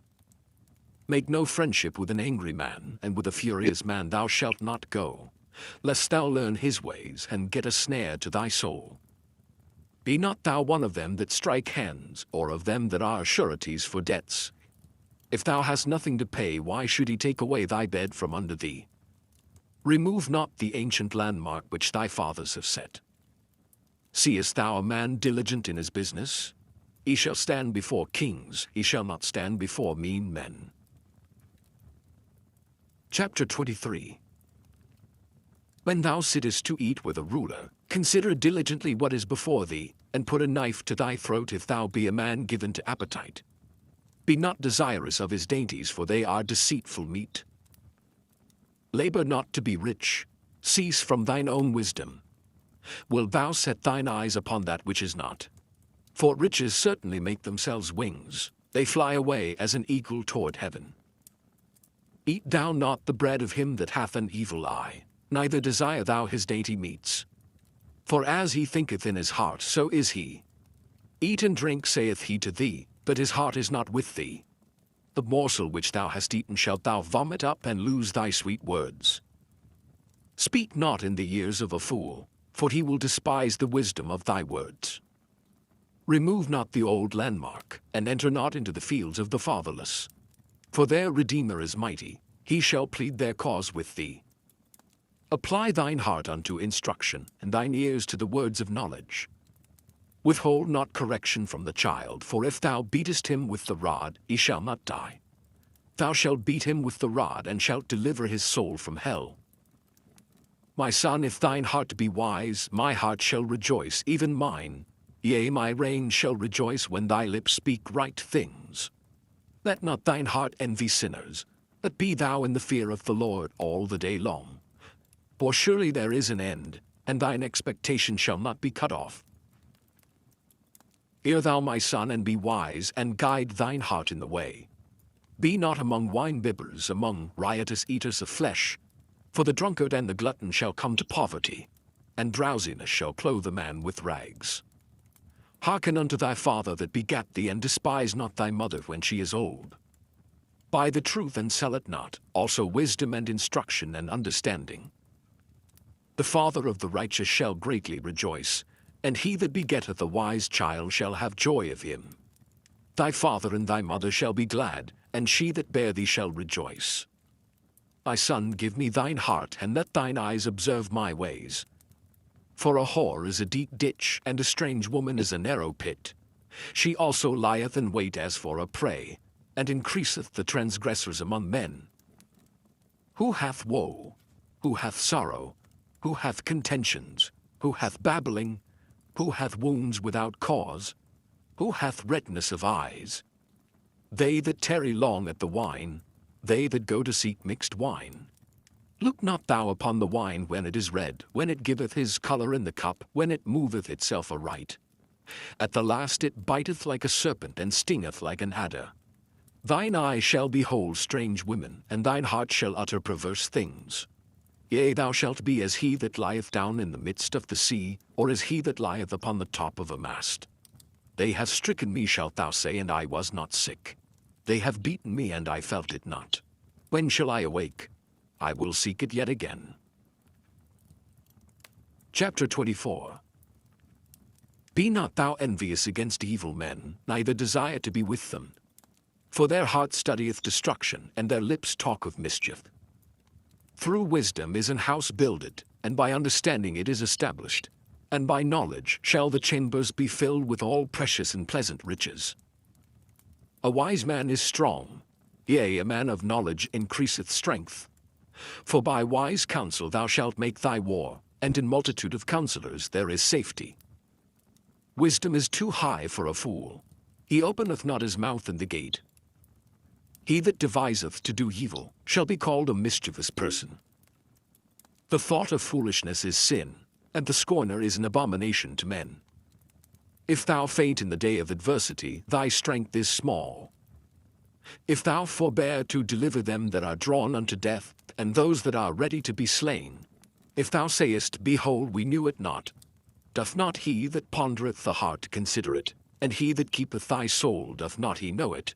A: Make no friendship with an angry man, and with a furious man thou shalt not go, lest thou learn his ways, and get a snare to thy soul. Be not thou one of them that strike hands, or of them that are sureties for debts. If thou hast nothing to pay, why should he take away thy bed from under thee? Remove not the ancient landmark which thy fathers have set. Seest thou a man diligent in his business? He shall stand before kings, he shall not stand before mean men. Chapter 23. When thou sittest to eat with a ruler, consider diligently what is before thee, and put a knife to thy throat if thou be a man given to appetite. Be not desirous of his dainties, for they are deceitful meat. Labor not to be rich, cease from thine own wisdom. Wilt thou set thine eyes upon that which is not? For riches certainly make themselves wings, they fly away as an eagle toward heaven. Eat thou not the bread of him that hath an evil eye, neither desire thou his dainty meats. For as he thinketh in his heart, so is he. Eat and drink, saith he to thee, but his heart is not with thee. The morsel which thou hast eaten shalt thou vomit up, and lose thy sweet words. Speak not in the ears of a fool, for he will despise the wisdom of thy words. Remove not the old landmark, and enter not into the fields of the fatherless. For their Redeemer is mighty, he shall plead their cause with thee. Apply thine heart unto instruction, and thine ears to the words of knowledge. Withhold not correction from the child, for if thou beatest him with the rod, he shall not die. Thou shalt beat him with the rod, and shalt deliver his soul from hell. My son, if thine heart be wise, my heart shall rejoice, even mine. Yea, my reign shall rejoice when thy lips speak right things. Let not thine heart envy sinners, but be thou in the fear of the Lord all the day long. For surely there is an end, and thine expectation shall not be cut off. Hear thou, my son, and be wise, and guide thine heart in the way. Be not among wine-bibbers, among riotous eaters of flesh, for the drunkard and the glutton shall come to poverty, and drowsiness shall clothe a man with rags. Hearken unto thy father that begat thee, and despise not thy mother when she is old. Buy the truth and sell it not, also wisdom and instruction and understanding. The father of the righteous shall greatly rejoice, and he that begetteth a wise child shall have joy of him. Thy father and thy mother shall be glad, and she that bare thee shall rejoice. My son, give me thine heart, and let thine eyes observe my ways. For a whore is a deep ditch, and a strange woman is a narrow pit. She also lieth in wait as for a prey, and increaseth the transgressors among men. Who hath woe? Who hath sorrow? Who hath contentions? Who hath babbling? Who hath wounds without cause? Who hath redness of eyes? They that tarry long at the wine, they that go to seek mixed wine. Look not thou upon the wine when it is red, when it giveth his colour in the cup, when it moveth itself aright. At the last it biteth like a serpent, and stingeth like an adder. Thine eye shall behold strange women, and thine heart shall utter perverse things. Yea, thou shalt be as he that lieth down in the midst of the sea, or as he that lieth upon the top of a mast. They have stricken me, shalt thou say, and I was not sick. They have beaten me, and I felt it not. When shall I awake? I will seek it yet again. Chapter 24. Be not thou envious against evil men, neither desire to be with them. For their heart studieth destruction, and their lips talk of mischief. Through wisdom is an house builded, and by understanding it is established. And by knowledge shall the chambers be filled with all precious and pleasant riches. A wise man is strong, yea, a man of knowledge increaseth strength. For by wise counsel thou shalt make thy war, and in multitude of counselors there is safety. Wisdom is too high for a fool. He openeth not his mouth in the gate. He that deviseth to do evil shall be called a mischievous person. The thought of foolishness is sin, and the scorner is an abomination to men. If thou faint in the day of adversity, thy strength is small. If thou forbear to deliver them that are drawn unto death, and those that are ready to be slain, if thou sayest, Behold, we knew it not, doth not he that pondereth the heart consider it? And he that keepeth thy soul, doth not he know it?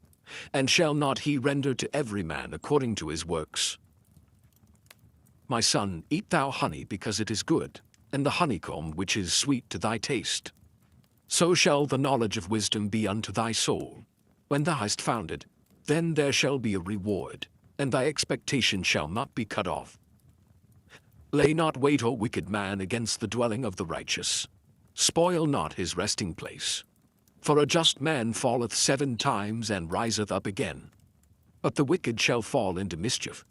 A: And shall not he render to every man according to his works? My son, eat thou honey, because it is good, and the honeycomb which is sweet to thy taste. So shall the knowledge of wisdom be unto thy soul. When thou hast found it, then there shall be a reward, and thy expectation shall not be cut off. Lay not wait, O wicked man, against the dwelling of the righteous. Spoil not his resting place. For a just man falleth 7 times and riseth up again, but the wicked shall fall into mischief.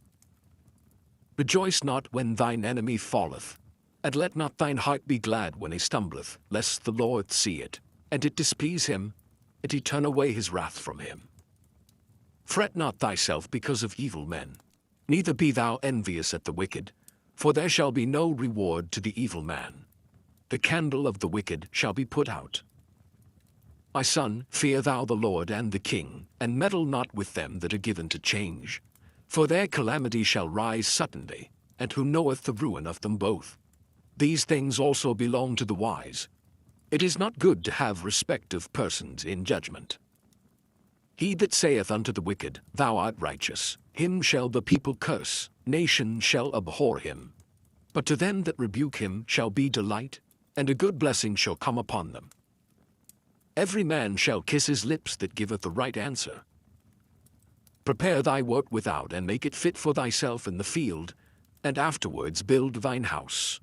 A: Rejoice not when thine enemy falleth, and let not thine heart be glad when he stumbleth, lest the Lord see it, and it displease him, and he turn away his wrath from him. Fret not thyself because of evil men, neither be thou envious at the wicked, for there shall be no reward to the evil man. The candle of the wicked shall be put out. My son, fear thou the Lord and the king, and meddle not with them that are given to change. For their calamity shall rise suddenly, and who knoweth the ruin of them both? These things also belong to the wise. It is not good to have respect of persons in judgment. He that saith unto the wicked, Thou art righteous, him shall the people curse, nation shall abhor him. But to them that rebuke him shall be delight, and a good blessing shall come upon them. Every man shall kiss his lips that giveth the right answer. Prepare thy work without, and make it fit for thyself in the field, and afterwards build thine house.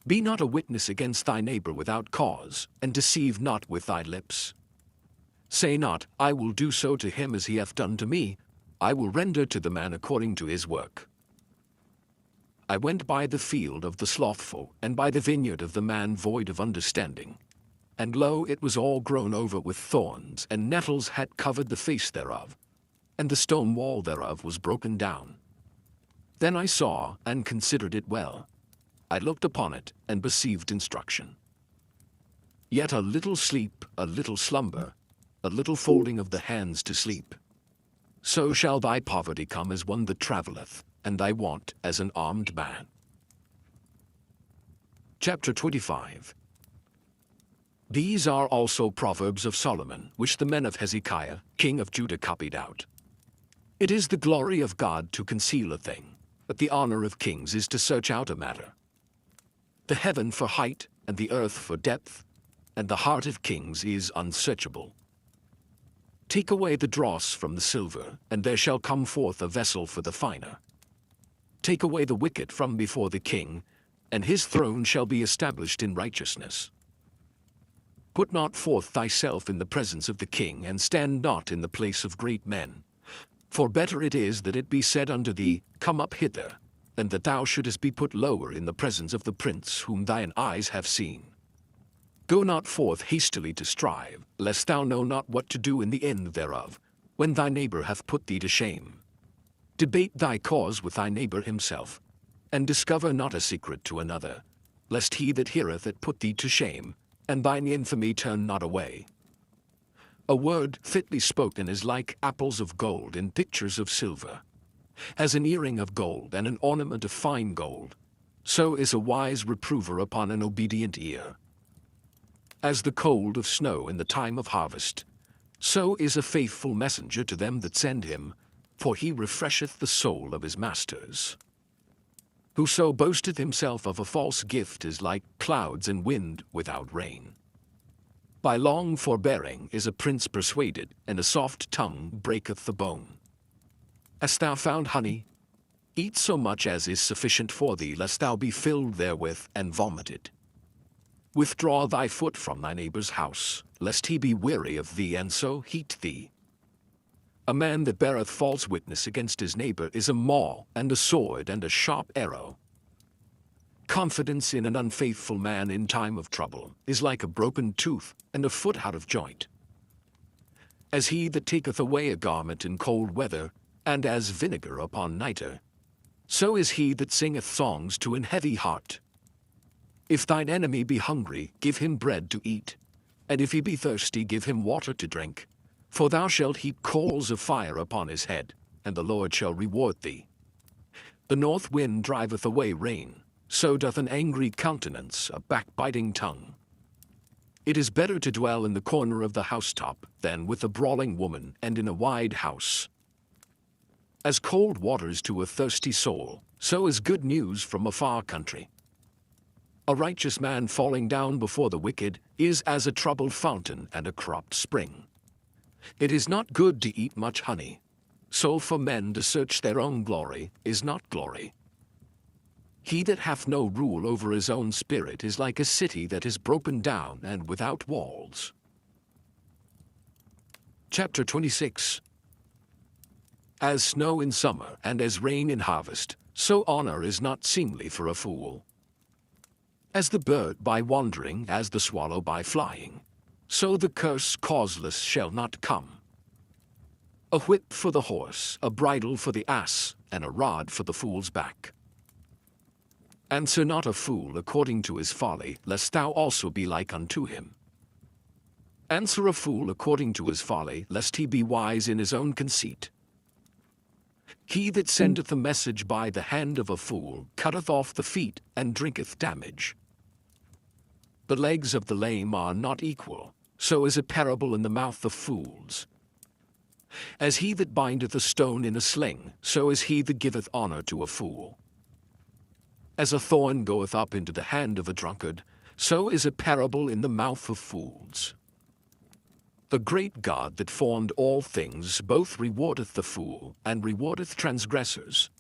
A: Be not a witness against thy neighbor without cause, and deceive not with thy lips. Say not, I will do so to him as he hath done to me. I will render to the man according to his work. I went by the field of the slothful, and by the vineyard of the man void of understanding. And lo, it was all grown over with thorns, and nettles had covered the face thereof, and the stone wall thereof was broken down. Then I saw, and considered it well. I looked upon it, and perceived instruction. Yet a little sleep, a little slumber, a little folding of the hands to sleep. So shall thy poverty come as one that travelleth, and thy want as an armed man. Chapter 25. These are also Proverbs of Solomon, which the men of Hezekiah, king of Judah, copied out. It is the glory of God to conceal a thing, but the honor of kings is to search out a matter. The heaven for height, and the earth for depth, and the heart of kings is unsearchable. Take away the dross from the silver, and there shall come forth a vessel for the finer. Take away the wicked from before the king, and his throne shall be established in righteousness. Put not forth thyself in the presence of the king, and stand not in the place of great men. For better it is that it be said unto thee, Come up hither, than that thou shouldest be put lower in the presence of the prince whom thine eyes have seen. Go not forth hastily to strive, lest thou know not what to do in the end thereof, when thy neighbor hath put thee to shame. Debate thy cause with thy neighbor himself, and discover not a secret to another, lest he that heareth it put thee to shame, and thine infamy turn not away. A word fitly spoken is like apples of gold in pictures of silver. As an earring of gold and an ornament of fine gold, so is a wise reprover upon an obedient ear. As the cold of snow in the time of harvest, so is a faithful messenger to them that send him, for he refresheth the soul of his masters. Whoso boasteth himself of a false gift is like clouds and wind without rain. By long forbearing is a prince persuaded, and a soft tongue breaketh the bone. Hast thou found honey? Eat so much as is sufficient for thee, lest thou be filled therewith and vomited. Withdraw thy foot from thy neighbor's house, lest he be weary of thee, and so heat thee. A man that beareth false witness against his neighbor is a maul, and a sword, and a sharp arrow. Confidence in an unfaithful man in time of trouble is like a broken tooth, and a foot out of joint. As he that taketh away a garment in cold weather, and as vinegar upon nitre, so is he that singeth songs to an heavy heart. If thine enemy be hungry, give him bread to eat, and if he be thirsty, give him water to drink. For thou shalt heap coals of fire upon his head, and the Lord shall reward thee. The north wind driveth away rain, so doth an angry countenance a backbiting tongue. It is better to dwell in the corner of the housetop than with a brawling woman and in a wide house. As cold waters to a thirsty soul, so is good news from a far country. A righteous man falling down before the wicked is as a troubled fountain and a cropped spring. It is not good to eat much honey, so for men to search their own glory is not glory. He that hath no rule over his own spirit is like a city that is broken down and without walls. Chapter 26. As snow in summer and as rain in harvest, so honor is not seemly for a fool. As the bird by wandering, as the swallow by flying, so the curse causeless shall not come. A whip for the horse, a bridle for the ass, and a rod for the fool's back. Answer not a fool according to his folly, lest thou also be like unto him. Answer a fool according to his folly, lest he be wise in his own conceit. He that sendeth a message by the hand of a fool cutteth off the feet, and drinketh damage. The legs of the lame are not equal, so is a parable in the mouth of fools. As he that bindeth a stone in a sling, so is he that giveth honor to a fool. As a thorn goeth up into the hand of a drunkard, so is a parable in the mouth of fools. The great God that formed all things both rewardeth the fool, and rewardeth transgressors.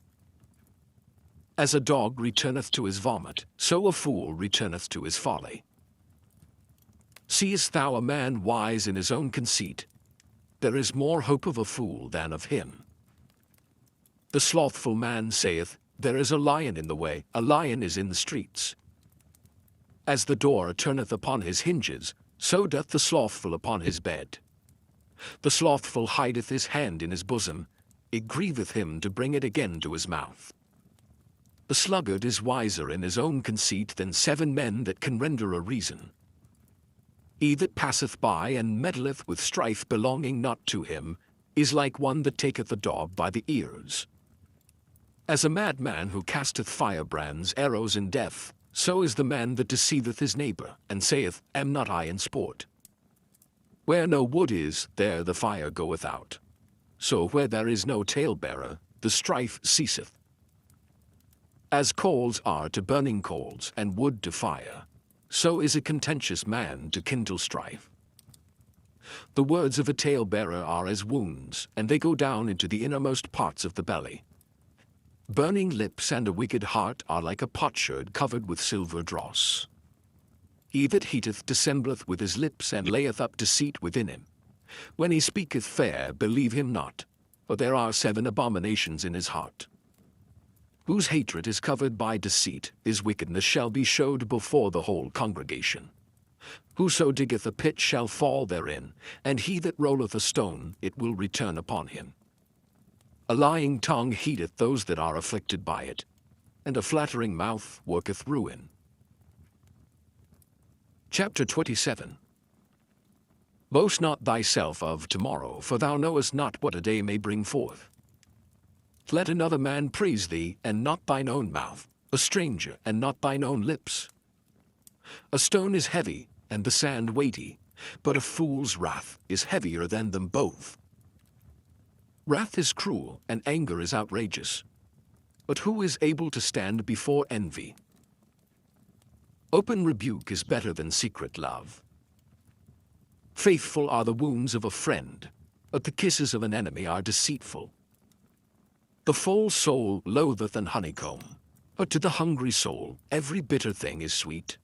A: As a dog returneth to his vomit, so a fool returneth to his folly. Seest thou a man wise in his own conceit? There is more hope of a fool than of him. The slothful man saith, There is a lion in the way, a lion is in the streets. As the door turneth upon his hinges, so doth the slothful upon his bed. The slothful hideth his hand in his bosom, it grieveth him to bring it again to his mouth. The sluggard is wiser in his own conceit than 7 men that can render a reason. He that passeth by and meddleth with strife belonging not to him is like one that taketh a dog by the ears. As a madman who casteth firebrands, arrows, and death, so is the man that deceiveth his neighbor, and saith, Am not I in sport? Where no wood is, there the fire goeth out. So where there is no talebearer, the strife ceaseth. As coals are to burning coals, and wood to fire, so is a contentious man to kindle strife. The words of a talebearer are as wounds, and they go down into the innermost parts of the belly. Burning lips and a wicked heart are like a potsherd covered with silver dross. He that heateth dissembleth with his lips, and layeth up deceit within him. When he speaketh fair, believe him not, for there are 7 abominations in his heart. Whose hatred is covered by deceit, his wickedness shall be showed before the whole congregation. Whoso diggeth a pit shall fall therein, and he that rolleth a stone, it will return upon him. A lying tongue heedeth those that are afflicted by it, and a flattering mouth worketh ruin. Chapter 27. Boast not thyself of tomorrow, for thou knowest not what a day may bring forth. Let another man praise thee, and not thine own mouth, a stranger, and not thine own lips. A stone is heavy, and the sand weighty, but a fool's wrath is heavier than them both. Wrath is cruel, and anger is outrageous. But who is able to stand before envy? Open rebuke is better than secret love. Faithful are the wounds of a friend, but the kisses of an enemy are deceitful. The full soul loatheth an honeycomb, but to the hungry soul every bitter thing is sweet.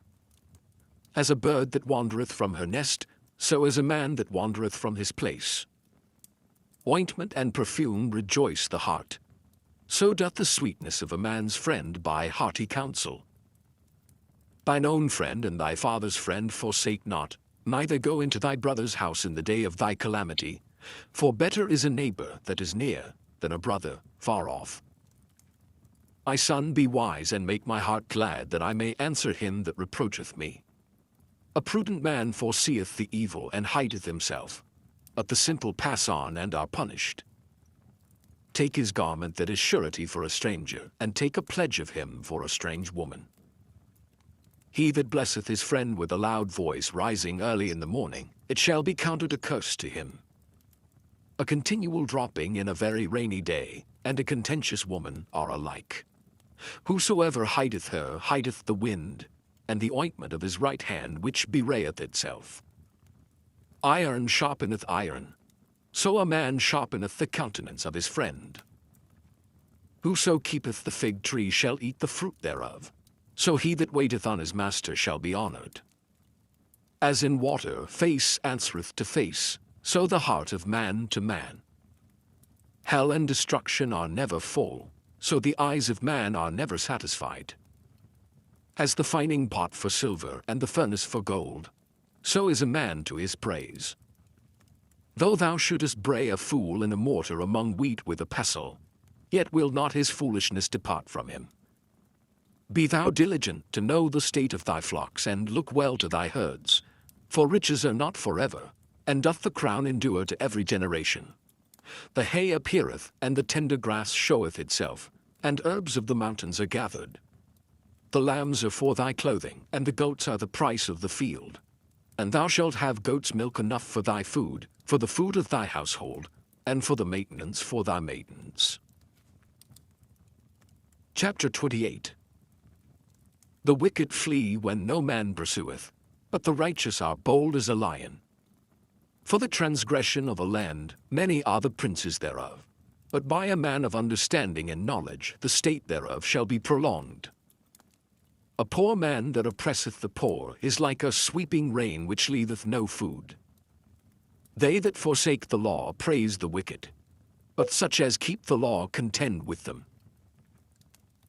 A: As a bird that wandereth from her nest, so is a man that wandereth from his place. Ointment and perfume rejoice the heart, so doth the sweetness of a man's friend by hearty counsel. Thine own friend and thy father's friend forsake not, neither go into thy brother's house in the day of thy calamity, for better is a neighbor that is near than a brother far off. My son, be wise, and make my heart glad, that I may answer him that reproacheth me. A prudent man foreseeth the evil, and hideth himself, but the simple pass on and are punished. Take his garment that is surety for a stranger, and take a pledge of him for a strange woman. He that blesseth his friend with a loud voice rising early in the morning, it shall be counted a curse to him. A continual dropping in a very rainy day, and a contentious woman are alike. Whosoever hideth her hideth the wind, and the ointment of his right hand which bewrayeth itself. Iron sharpeneth iron, so a man sharpeneth the countenance of his friend. Whoso keepeth the fig tree shall eat the fruit thereof, so he that waiteth on his master shall be honored. As in water face answereth to face, so the heart of man to man. Hell and destruction are never full, so the eyes of man are never satisfied. As the fining pot for silver and the furnace for gold, so is a man to his praise. Though thou shouldest bray a fool in a mortar among wheat with a pestle, yet will not his foolishness depart from him. Be thou diligent to know the state of thy flocks, and look well to thy herds, for riches are not forever, and doth the crown endure to every generation. The hay appeareth, and the tender grass showeth itself, and herbs of the mountains are gathered. The lambs are for thy clothing, and the goats are the price of the field. And thou shalt have goats' milk enough for thy food, for the food of thy household, and for the maintenance for thy maidens. Chapter 28. The wicked flee when no man pursueth, but the righteous are bold as a lion. For the transgression of a land, many are the princes thereof. But by a man of understanding and knowledge, the state thereof shall be prolonged. A poor man that oppresseth the poor is like a sweeping rain which leaveth no food. They that forsake the law praise the wicked, but such as keep the law contend with them.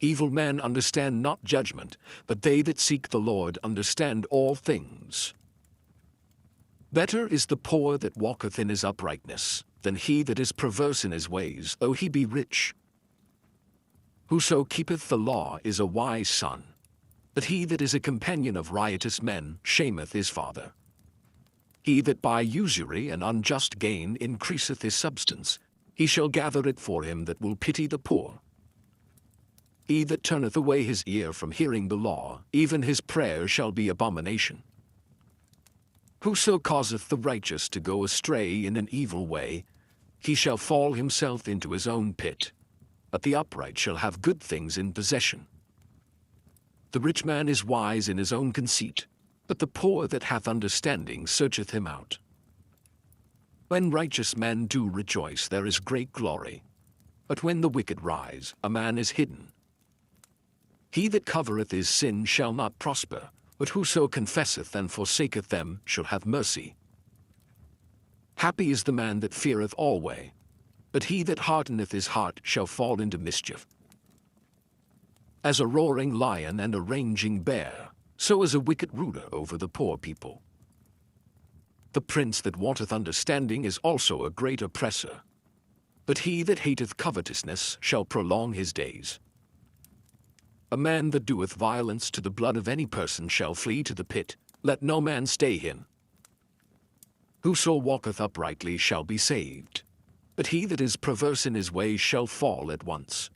A: Evil men understand not judgment, but they that seek the Lord understand all things. Better is the poor that walketh in his uprightness, than he that is perverse in his ways, though he be rich. Whoso keepeth the law is a wise son, but he that is a companion of riotous men shameth his father. He that by usury and unjust gain increaseth his substance, he shall gather it for him that will pity the poor. He that turneth away his ear from hearing the law, even his prayer shall be abomination. Whoso causeth the righteous to go astray in an evil way, he shall fall himself into his own pit, but the upright shall have good things in possession. The rich man is wise in his own conceit, but the poor that hath understanding searcheth him out. When righteous men do rejoice, there is great glory, but when the wicked rise, a man is hidden. He that covereth his sin shall not prosper, but whoso confesseth and forsaketh them shall have mercy. Happy is the man that feareth alway, but he that hardeneth his heart shall fall into mischief. As a roaring lion and a raging bear, so is a wicked ruler over the poor people. The prince that wanteth understanding is also a great oppressor, but he that hateth covetousness shall prolong his days. A man that doeth violence to the blood of any person shall flee to the pit, let no man stay him. Whoso walketh uprightly shall be saved, but he that is perverse in his ways shall fall at once.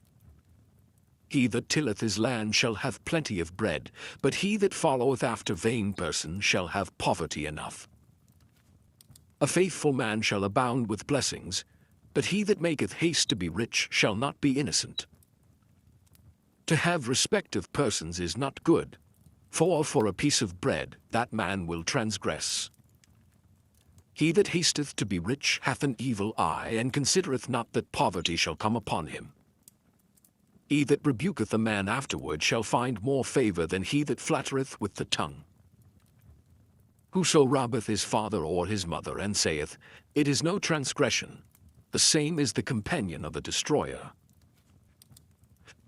A: He that tilleth his land shall have plenty of bread, but he that followeth after vain persons shall have poverty enough. A faithful man shall abound with blessings, but he that maketh haste to be rich shall not be innocent. To have respect of persons is not good, for a piece of bread that man will transgress. He that hasteth to be rich hath an evil eye, and considereth not that poverty shall come upon him. He that rebuketh a man afterward shall find more favor than he that flattereth with the tongue. Whoso robbeth his father or his mother, and saith, It is no transgression, the same is the companion of a destroyer.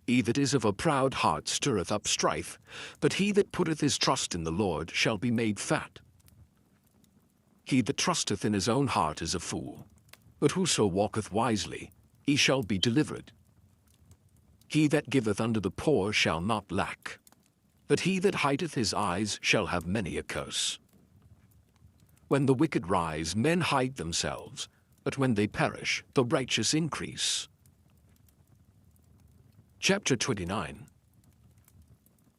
A: He that is of a proud heart stirreth up strife, but he that putteth his trust in the Lord shall be made fat. He that trusteth in his own heart is a fool, but whoso walketh wisely, he shall be delivered. He that giveth unto the poor shall not lack, but he that hideth his eyes shall have many a curse. When the wicked rise, men hide themselves, but when they perish, the righteous increase. Chapter 29.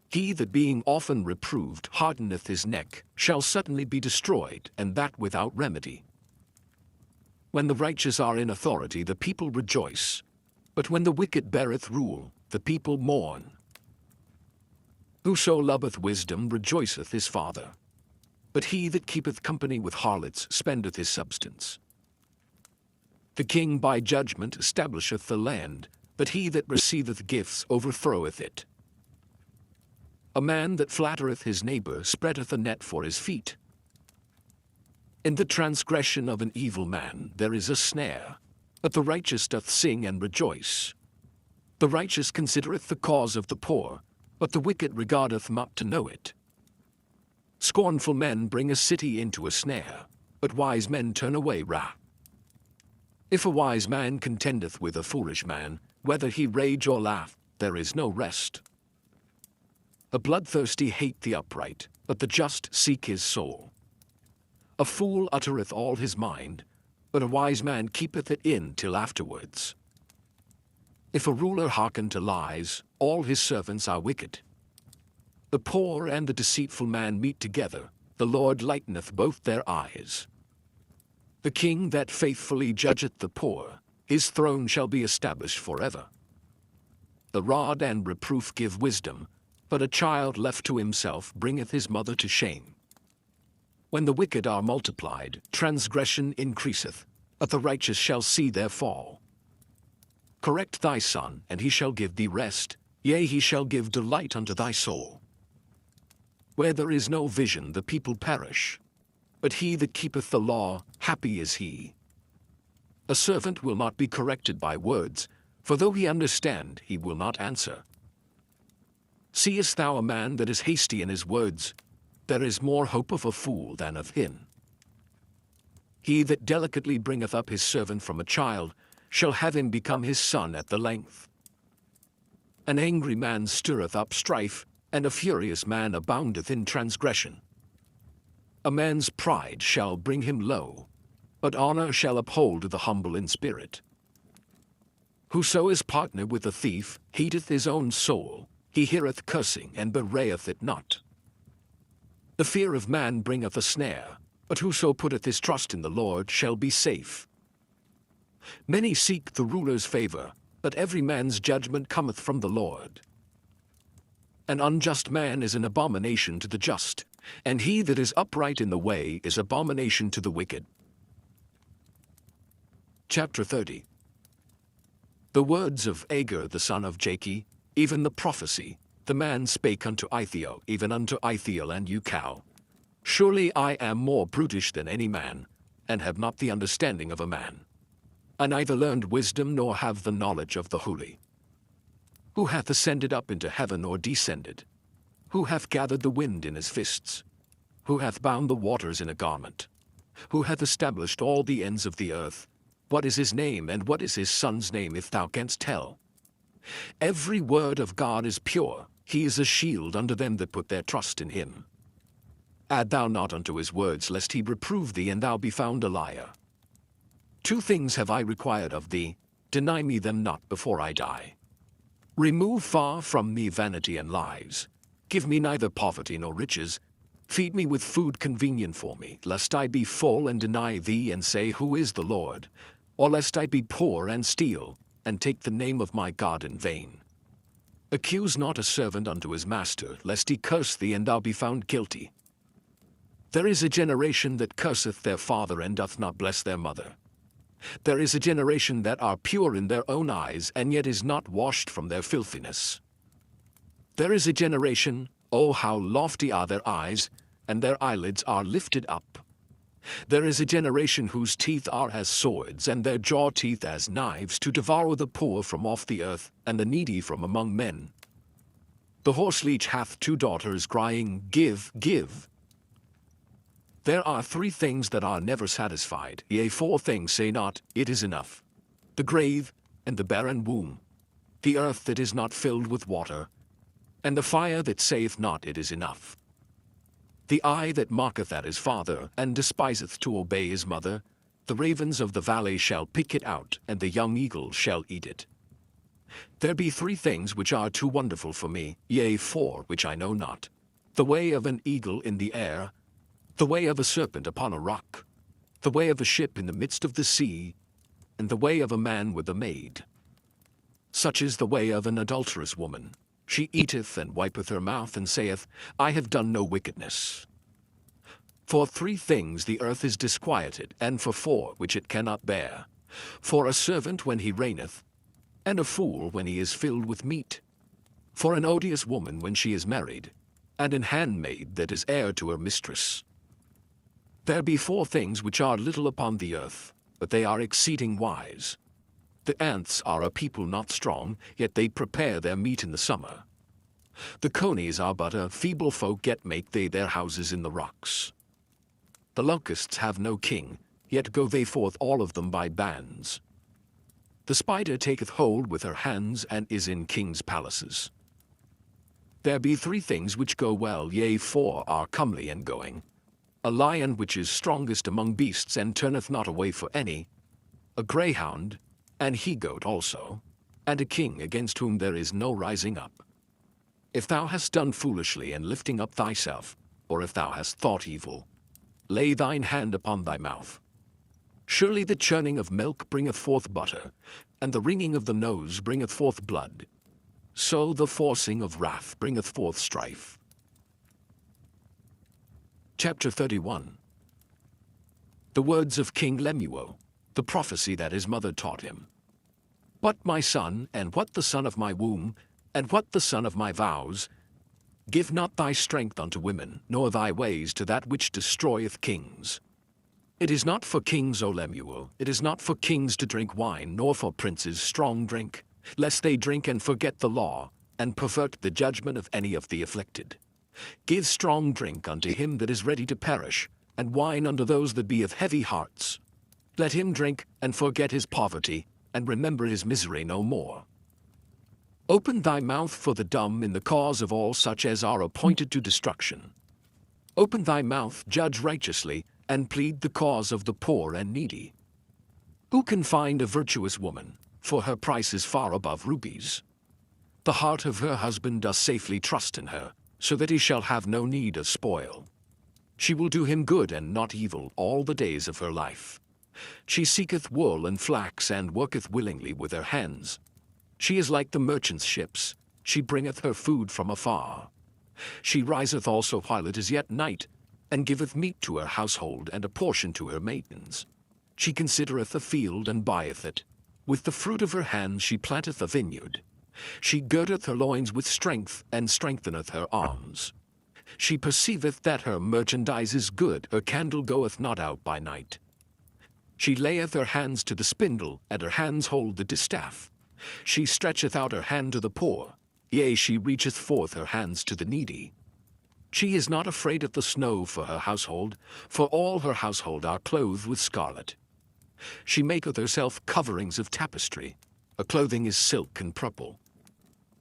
A: He that being often reproved hardeneth his neck shall suddenly be destroyed, and that without remedy. When the righteous are in authority, the people rejoice, but when the wicked beareth rule, the people mourn. Whoso loveth wisdom rejoiceth his father, but he that keepeth company with harlots spendeth his substance. The king by judgment establisheth the land, but he that receiveth gifts overthroweth it. A man that flattereth his neighbor spreadeth a net for his feet. In the transgression of an evil man there is a snare, but the righteous doth sing and rejoice. The righteous considereth the cause of the poor, but the wicked regardeth not to know it. Scornful men bring a city into a snare, but wise men turn away wrath. If a wise man contendeth with a foolish man, whether he rage or laugh, there is no rest. A bloodthirsty hate the upright, but the just seek his soul. A fool uttereth all his mind, but a wise man keepeth it in till afterwards. If a ruler hearken to lies, all his servants are wicked. The poor and the deceitful man meet together, the Lord lighteneth both their eyes. The king that faithfully judgeth the poor, his throne shall be established forever. The rod and reproof give wisdom, but a child left to himself bringeth his mother to shame. When the wicked are multiplied, transgression increaseth, but the righteous shall see their fall. Correct thy son, and he shall give thee rest, yea, he shall give delight unto thy soul. Where there is no vision, the people perish, but he that keepeth the law, happy is he. A servant will not be corrected by words, for though he understand, he will not answer. Seest thou a man that is hasty in his words? There is more hope of a fool than of him. He that delicately bringeth up his servant from a child shall have him become his son at the length. An angry man stirreth up strife, and a furious man aboundeth in transgression. A man's pride shall bring him low, but honor shall uphold the humble in spirit. Whoso is partner with a thief hateth his own soul, he heareth cursing and bewrayeth it not. The fear of man bringeth a snare, but whoso putteth his trust in the Lord shall be safe. Many seek the ruler's favor, but every man's judgment cometh from the Lord. An unjust man is an abomination to the just, and he that is upright in the way is abomination to the wicked. Chapter 30. The words of Agur the son of Jakeh, even the prophecy, the man spake unto Ithiel, even unto Ithiel and Ucal. Surely I am more brutish than any man, and have not the understanding of a man. I neither learned wisdom nor have the knowledge of the holy. Who hath ascended up into heaven or descended? Who hath gathered the wind in his fists? Who hath bound the waters in a garment? Who hath established all the ends of the earth? What is his name, and what is his son's name, if thou canst tell? Every word of God is pure. He is a shield unto them that put their trust in him. Add thou not unto his words, lest he reprove thee, and thou be found a liar. 2 things have I required of thee, deny me them not before I die. Remove far from me vanity and lies. Give me neither poverty nor riches. Feed me with food convenient for me, lest I be full and deny thee and say, Who is the Lord? Or lest I be poor and steal, and take the name of my God in vain. Accuse not a servant unto his master, lest he curse thee, and thou be found guilty. There is a generation that curseth their father, and doth not bless their mother. There is a generation that are pure in their own eyes, and yet is not washed from their filthiness. There is a generation, oh, how lofty are their eyes, and their eyelids are lifted up. There is a generation whose teeth are as swords, and their jaw teeth as knives, to devour the poor from off the earth, and the needy from among men. The horseleech hath 2 daughters, crying, Give, give. There are 3 things that are never satisfied, yea, 4 things say not, It is enough. The grave, and the barren womb, the earth that is not filled with water, and the fire that saith not, It is enough. The eye that mocketh at his father, and despiseth to obey his mother, the ravens of the valley shall pick it out, and the young eagle shall eat it. There be 3 things which are too wonderful for me, yea, 4 which I know not. The way of an eagle in the air, the way of a serpent upon a rock, the way of a ship in the midst of the sea, and the way of a man with a maid. Such is the way of an adulterous woman. She eateth and wipeth her mouth, and saith, I have done no wickedness. For 3 things the earth is disquieted, and for 4 which it cannot bear. For a servant when he reigneth, and a fool when he is filled with meat. For an odious woman when she is married, and an handmaid that is heir to her mistress. There be 4 things which are little upon the earth, but they are exceeding wise. The ants are a people not strong, yet they prepare their meat in the summer. The conies are but a feeble folk, yet make they their houses in the rocks. The locusts have no king, yet go they forth all of them by bands. The spider taketh hold with her hands, and is in kings' palaces. There be 3 things which go well, yea, 4 are comely and going. A lion which is strongest among beasts, and turneth not away for any. A greyhound, and he-goat also, and a king against whom there is no rising up. If thou hast done foolishly in lifting up thyself, or if thou hast thought evil, lay thine hand upon thy mouth. Surely the churning of milk bringeth forth butter, and the wringing of the nose bringeth forth blood. So the forcing of wrath bringeth forth strife. Chapter 31. The words of King Lemuel, the prophecy that his mother taught him. What, my son, and what the son of my womb, and what the son of my vows? Give not thy strength unto women, nor thy ways to that which destroyeth kings. It is not for kings, O Lemuel, it is not for kings to drink wine, nor for princes strong drink, lest they drink and forget the law, and pervert the judgment of any of the afflicted. Give strong drink unto him that is ready to perish, and wine unto those that be of heavy hearts. Let him drink, and forget his poverty, and remember his misery no more. Open thy mouth for the dumb in the cause of all such as are appointed to destruction. Open thy mouth, judge righteously, and plead the cause of the poor and needy. Who can find a virtuous woman? For her price is far above rubies. The heart of her husband does safely trust in her, so that he shall have no need of spoil. She will do him good and not evil all the days of her life. She seeketh wool and flax, and worketh willingly with her hands. She is like the merchant's ships, she bringeth her food from afar. She riseth also while it is yet night, and giveth meat to her household, and a portion to her maidens. She considereth a field, and buyeth it. With the fruit of her hands she planteth a vineyard. She girdeth her loins with strength, and strengtheneth her arms. She perceiveth that her merchandise is good, her candle goeth not out by night. She layeth her hands to the spindle, and her hands hold the distaff. She stretcheth out her hand to the poor, yea, she reacheth forth her hands to the needy. She is not afraid of the snow for her household, for all her household are clothed with scarlet. She maketh herself coverings of tapestry, her clothing is silk and purple.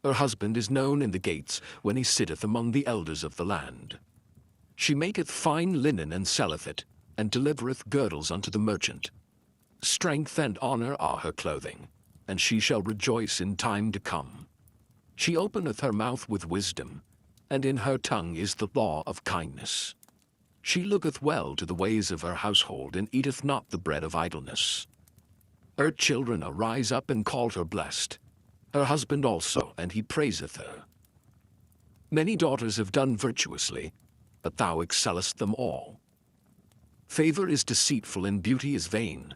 A: Her husband is known in the gates, when he sitteth among the elders of the land. She maketh fine linen and selleth it, and delivereth girdles unto the merchant. Strength and honor are her clothing, and she shall rejoice in time to come. She openeth her mouth with wisdom, and in her tongue is the law of kindness. She looketh well to the ways of her household, and eateth not the bread of idleness. Her children arise up and call her blessed, her husband also, and he praiseth her. Many daughters have done virtuously, but thou excellest them all. Favor is deceitful, and beauty is vain,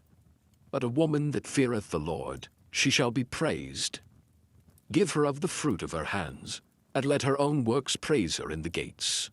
A: but a woman that feareth the Lord, she shall be praised. Give her of the fruit of her hands, and let her own works praise her in the gates.